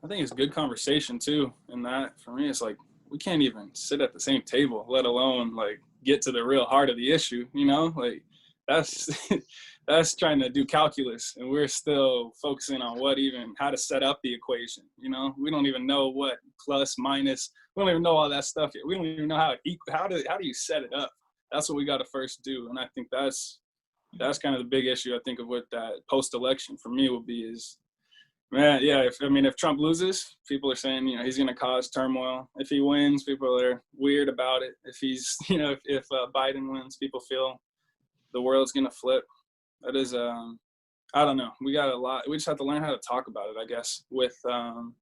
I think it's good conversation too. And that for me, it's like, we can't even sit at the same table, let alone like get to the real heart of the issue, you know, like that's, that's trying to do calculus, and we're still focusing on how to set up the equation, you know, we don't even know what plus, minus, we don't even know all that stuff yet. We don't even know how do you set it up? That's what we got to first do. And I think that's kind of the big issue, I think, of what that post-election for me will be is, man, yeah, if Trump loses, people are saying, you know, he's going to cause turmoil. If he wins, people are weird about it. If he's, you know, if Biden wins, people feel the world's going to flip. That is, I don't know. We got a lot. We just have to learn how to talk about it, I guess, without,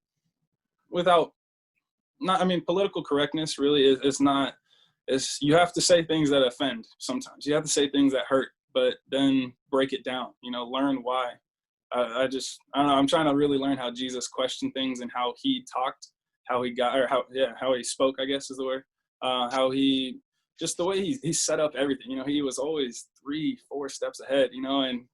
political correctness really is not, you have to say things that offend sometimes. You have to say things that hurt, but then break it down, you know, learn why. I don't know. I'm trying to really learn how Jesus questioned things and how he talked, how he spoke, I guess is the word. How he, just the way he set up everything, you know, he was always 3-4 steps ahead, you know, and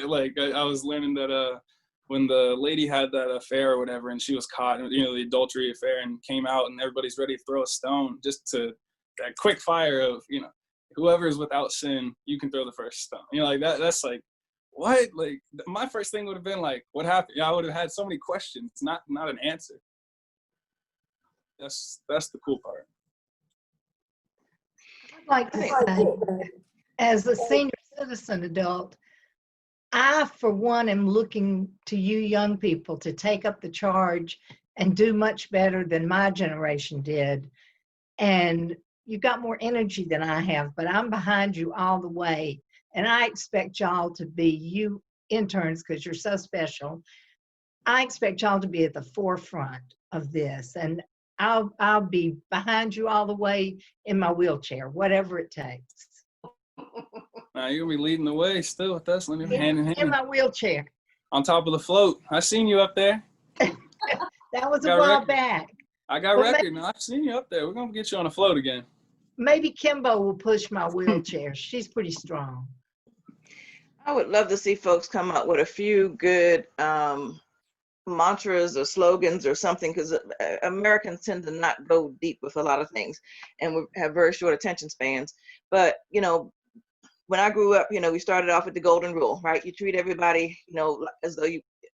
like I was learning that when the lady had that affair or whatever, and she was caught, you know, the adultery affair, and came out and everybody's ready to throw a stone, just to that quick fire of, you know, whoever is without sin, you can throw the first stone. You know, like that's like, what? Like my first thing would have been like, what happened? I would have had so many questions, not an answer. That's the cool part. I'd like to say, as a senior citizen adult, I, for one, am looking to you young people to take up the charge and do much better than my generation did. And you got more energy than I have, but I'm behind you all the way. And I expect y'all to be, you interns, because you're so special, I expect y'all to be at the forefront of this. And I'll be behind you all the way in my wheelchair, whatever it takes. You'll be leading the way still with us, hand in hand. In my wheelchair. On top of the float. I seen you up there. That was a while back. I got record now. I've seen you up there. We're going to get you on a float again. Maybe Kimbo will push my wheelchair. She's pretty strong. I would love to see folks come up with a few good mantras or slogans or something, because Americans tend to not go deep with a lot of things, and we have very short attention spans. But, you know, when I grew up, you know, we started off with the golden rule, right? You treat everybody, you know, as though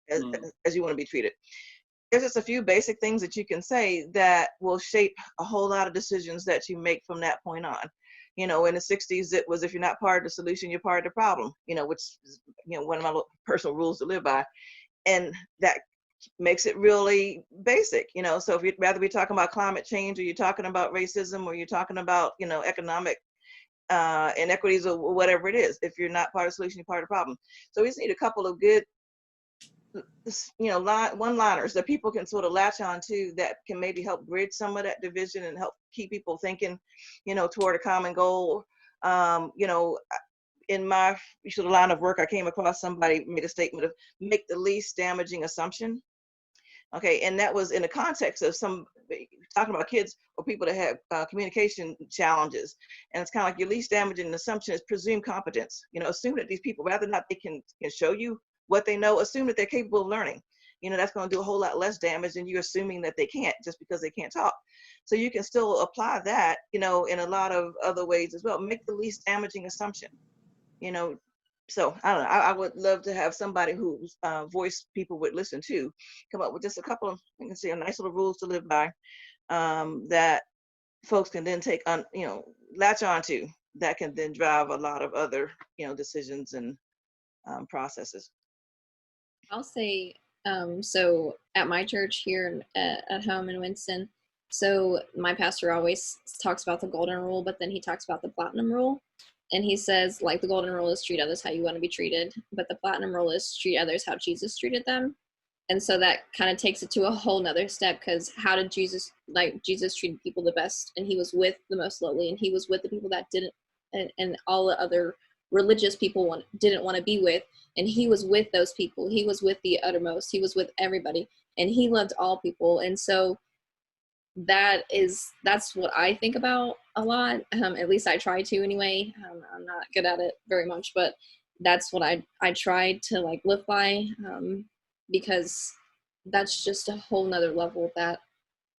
as you want to be treated. There's just a few basic things that you can say that will shape a whole lot of decisions that you make from that point on. You know, in the 60s, it was, if you're not part of the solution, you're part of the problem, you know, which is, you know, one of my personal rules to live by. And that makes it really basic, you know. So if you'd rather be talking about climate change, or you're talking about racism, or you're talking about, you know, economic inequities, or whatever it is, if you're not part of the solution, you're part of the problem. So we just need a couple of good, you know, one-liners that people can sort of latch on to, that can maybe help bridge some of that division and help keep people thinking, you know, toward a common goal. You know, in my sort of line of work, I came across somebody made a statement of make the least damaging assumption. Okay, and that was in the context of some talking about kids or people that have communication challenges, and it's kind of like your least damaging assumption is presume competence. You know, assume that these people, rather than not they can show you what they know, assume that they're capable of learning. You know, that's going to do a whole lot less damage than you assuming that they can't just because they can't talk. So you can still apply that, you know, in a lot of other ways as well. Make the least damaging assumption, you know. So I don't know. I would love to have somebody whose voice people would listen to come up with just a couple of, you can say, a nice little rules to live by that folks can then take on, you know, latch onto, that can then drive a lot of other, you know, decisions and processes. I'll say, so at my church here at home in Winston, so my pastor always talks about the golden rule, but then he talks about the platinum rule. And he says, like, the golden rule is treat others how you want to be treated, but the platinum rule is treat others how Jesus treated them. And so that kind of takes it to a whole nother step, because how did Jesus treated people the best, and he was with the most lowly, and he was with the people that didn't and all the other religious people didn't want to be with. And he was with those people. He was with the uttermost. He was with everybody, and he loved all people. And so that's what I think about a lot. At least I try to anyway. I'm not good at it very much, but that's what I try to like live by, because that's just a whole nother level that,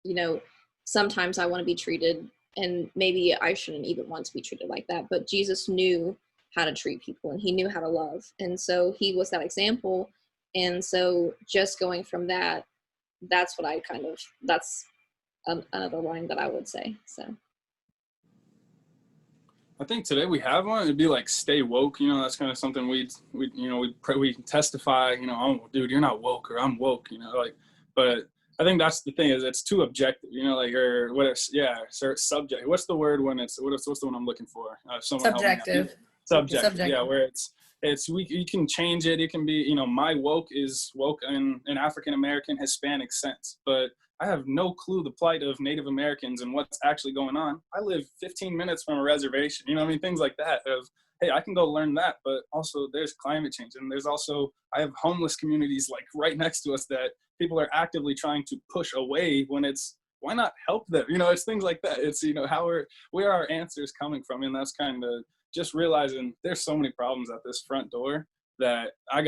you know, sometimes I want to be treated, and maybe I shouldn't even want to be treated like that, but Jesus knew how to treat people, and he knew how to love. And so he was that example. And so just going from that, that's another line that I would say. So I think today we have one. It'd be like stay woke. You know, that's kind of something we testify. You know, oh, dude, you're not woke, or I'm woke. You know, like, but I think that's the thing, is it's too objective. You know, like, or what? Subject. What's the word when it's what's the one I'm looking for? Subjective. Subjective. Yeah, where you can change it. It can be, you know, my woke is woke in an African American Hispanic sense, but I have no clue the plight of Native Americans and what's actually going on. I live 15 minutes from a reservation, you know what I mean? Things like that of, hey, I can go learn that, but also there's climate change. And there's also, I have homeless communities like right next to us that people are actively trying to push away when it's, why not help them? You know, it's things like that. It's, you know, where are our answers coming from? And that's kind of just realizing there's so many problems at this front door that I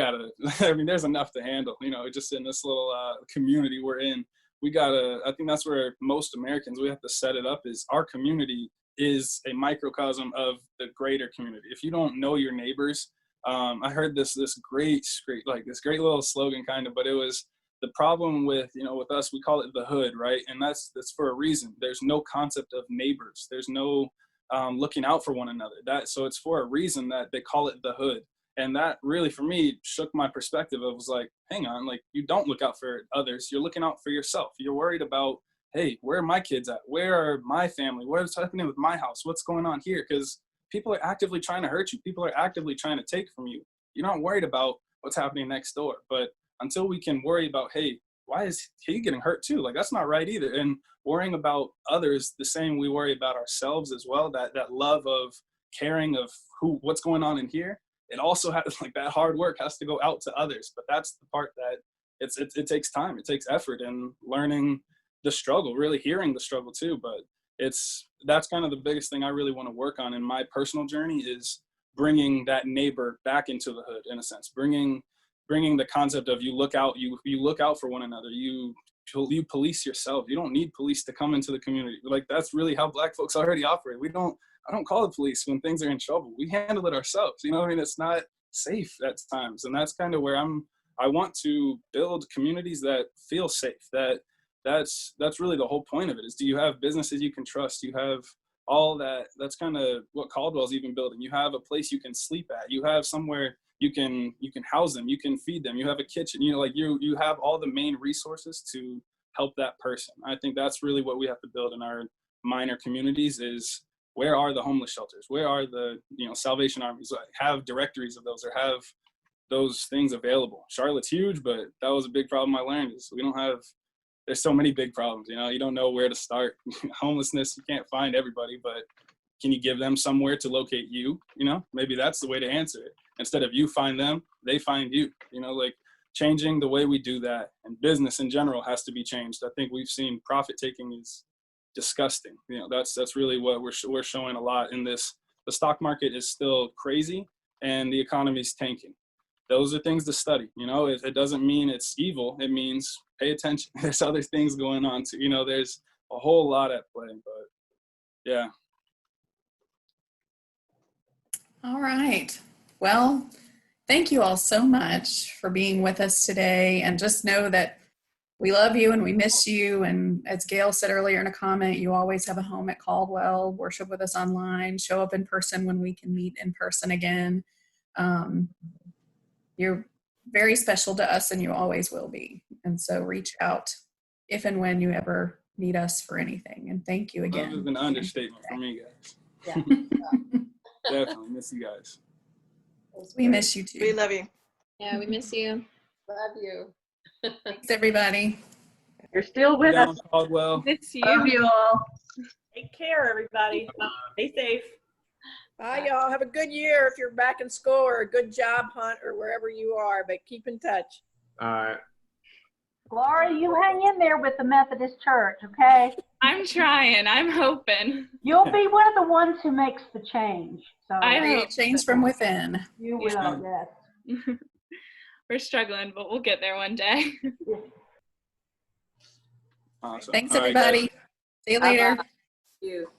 mean, there's enough to handle, you know, just in this little community we're in. I think that's where most Americans, we have to set it up, is our community is a microcosm of the greater community. If you don't know your neighbors, I heard this great little slogan kind of, but it was the problem with, you know, with us, we call it the hood, right? And that's for a reason. There's no concept of neighbors. There's no looking out for one another. So it's for a reason that they call it the hood. And that really, for me, shook my perspective. It was like, hang on, like, you don't look out for others. You're looking out for yourself. You're worried about, hey, where are my kids at? Where are my family? What's happening with my house? What's going on here? Because people are actively trying to hurt you. People are actively trying to take from you. You're not worried about what's happening next door. But until we can worry about, hey, why is he getting hurt too? Like, that's not right either. And worrying about others the same we worry about ourselves as well, that love of caring of what's going on in here. It also has, like, that hard work has to go out to others. But that's the part that it takes time. It takes effort and learning the struggle, really hearing the struggle too. But that's kind of the biggest thing I really want to work on in my personal journey, is bringing that neighbor back into the hood, in a sense, bringing the concept of you look out for one another. You police yourself. You don't need police to come into the community. Like, that's really how Black folks already operate. I don't call the police when things are in trouble. We handle it ourselves. You know what I mean? It's not safe at times. And that's kind of where I want to build communities that feel safe. That's really the whole point of it, is, do you have businesses you can trust? You have all that. That's kind of what Caldwell's even building. You have a place you can sleep at. You have somewhere you can house them. You can feed them. You have a kitchen. You know, like, you have all the main resources to help that person. I think that's really what we have to build in our minor communities, is, where are the homeless shelters? Where are the, you know, Salvation Armies? Have directories of those, or have those things available. Charlotte's huge, but that was a big problem I learned, is there's so many big problems, you know, you don't know where to start. Homelessness, you can't find everybody, but can you give them somewhere to locate you? You know, maybe that's the way to answer it. Instead of you find them, they find you, you know, like, changing the way we do that. And business in general has to be changed. I think we've seen profit taking is disgusting. You know, that's really what we're showing a lot in this. The stock market is still crazy and the economy's tanking. Those are things to study. You know, it doesn't mean it's evil. It means pay attention. There's other things going on too. You know, there's a whole lot at play, but yeah. All right. Well, thank you all so much for being with us today. And just know that we love you and we miss you. And as Gail said earlier in a comment, you always have a home at Caldwell. Worship with us online. Show up in person when we can meet in person again. You're very special to us, and you always will be. And so reach out if and when you ever need us for anything. And thank you again. That was an understatement for me, guys. Yeah. Definitely miss you guys. We miss you too. We love you. Yeah, we miss you. Love you. Thanks, everybody. You're still with Down, us. Caldwell. Miss you. Love you all. Take care, everybody. Stay safe. Bye, y'all. Have a good year if you're back in school, or a good job hunt, or wherever you are, but keep in touch. All right. Laura, you hang in there with the Methodist Church, okay? I'm trying. I'm hoping. You'll be one of the ones who makes the change. So I hope change from within. you will, Yeah. yes. We're struggling, but we'll get there one day. Awesome. Thanks, All right, everybody. guys. See you later. You.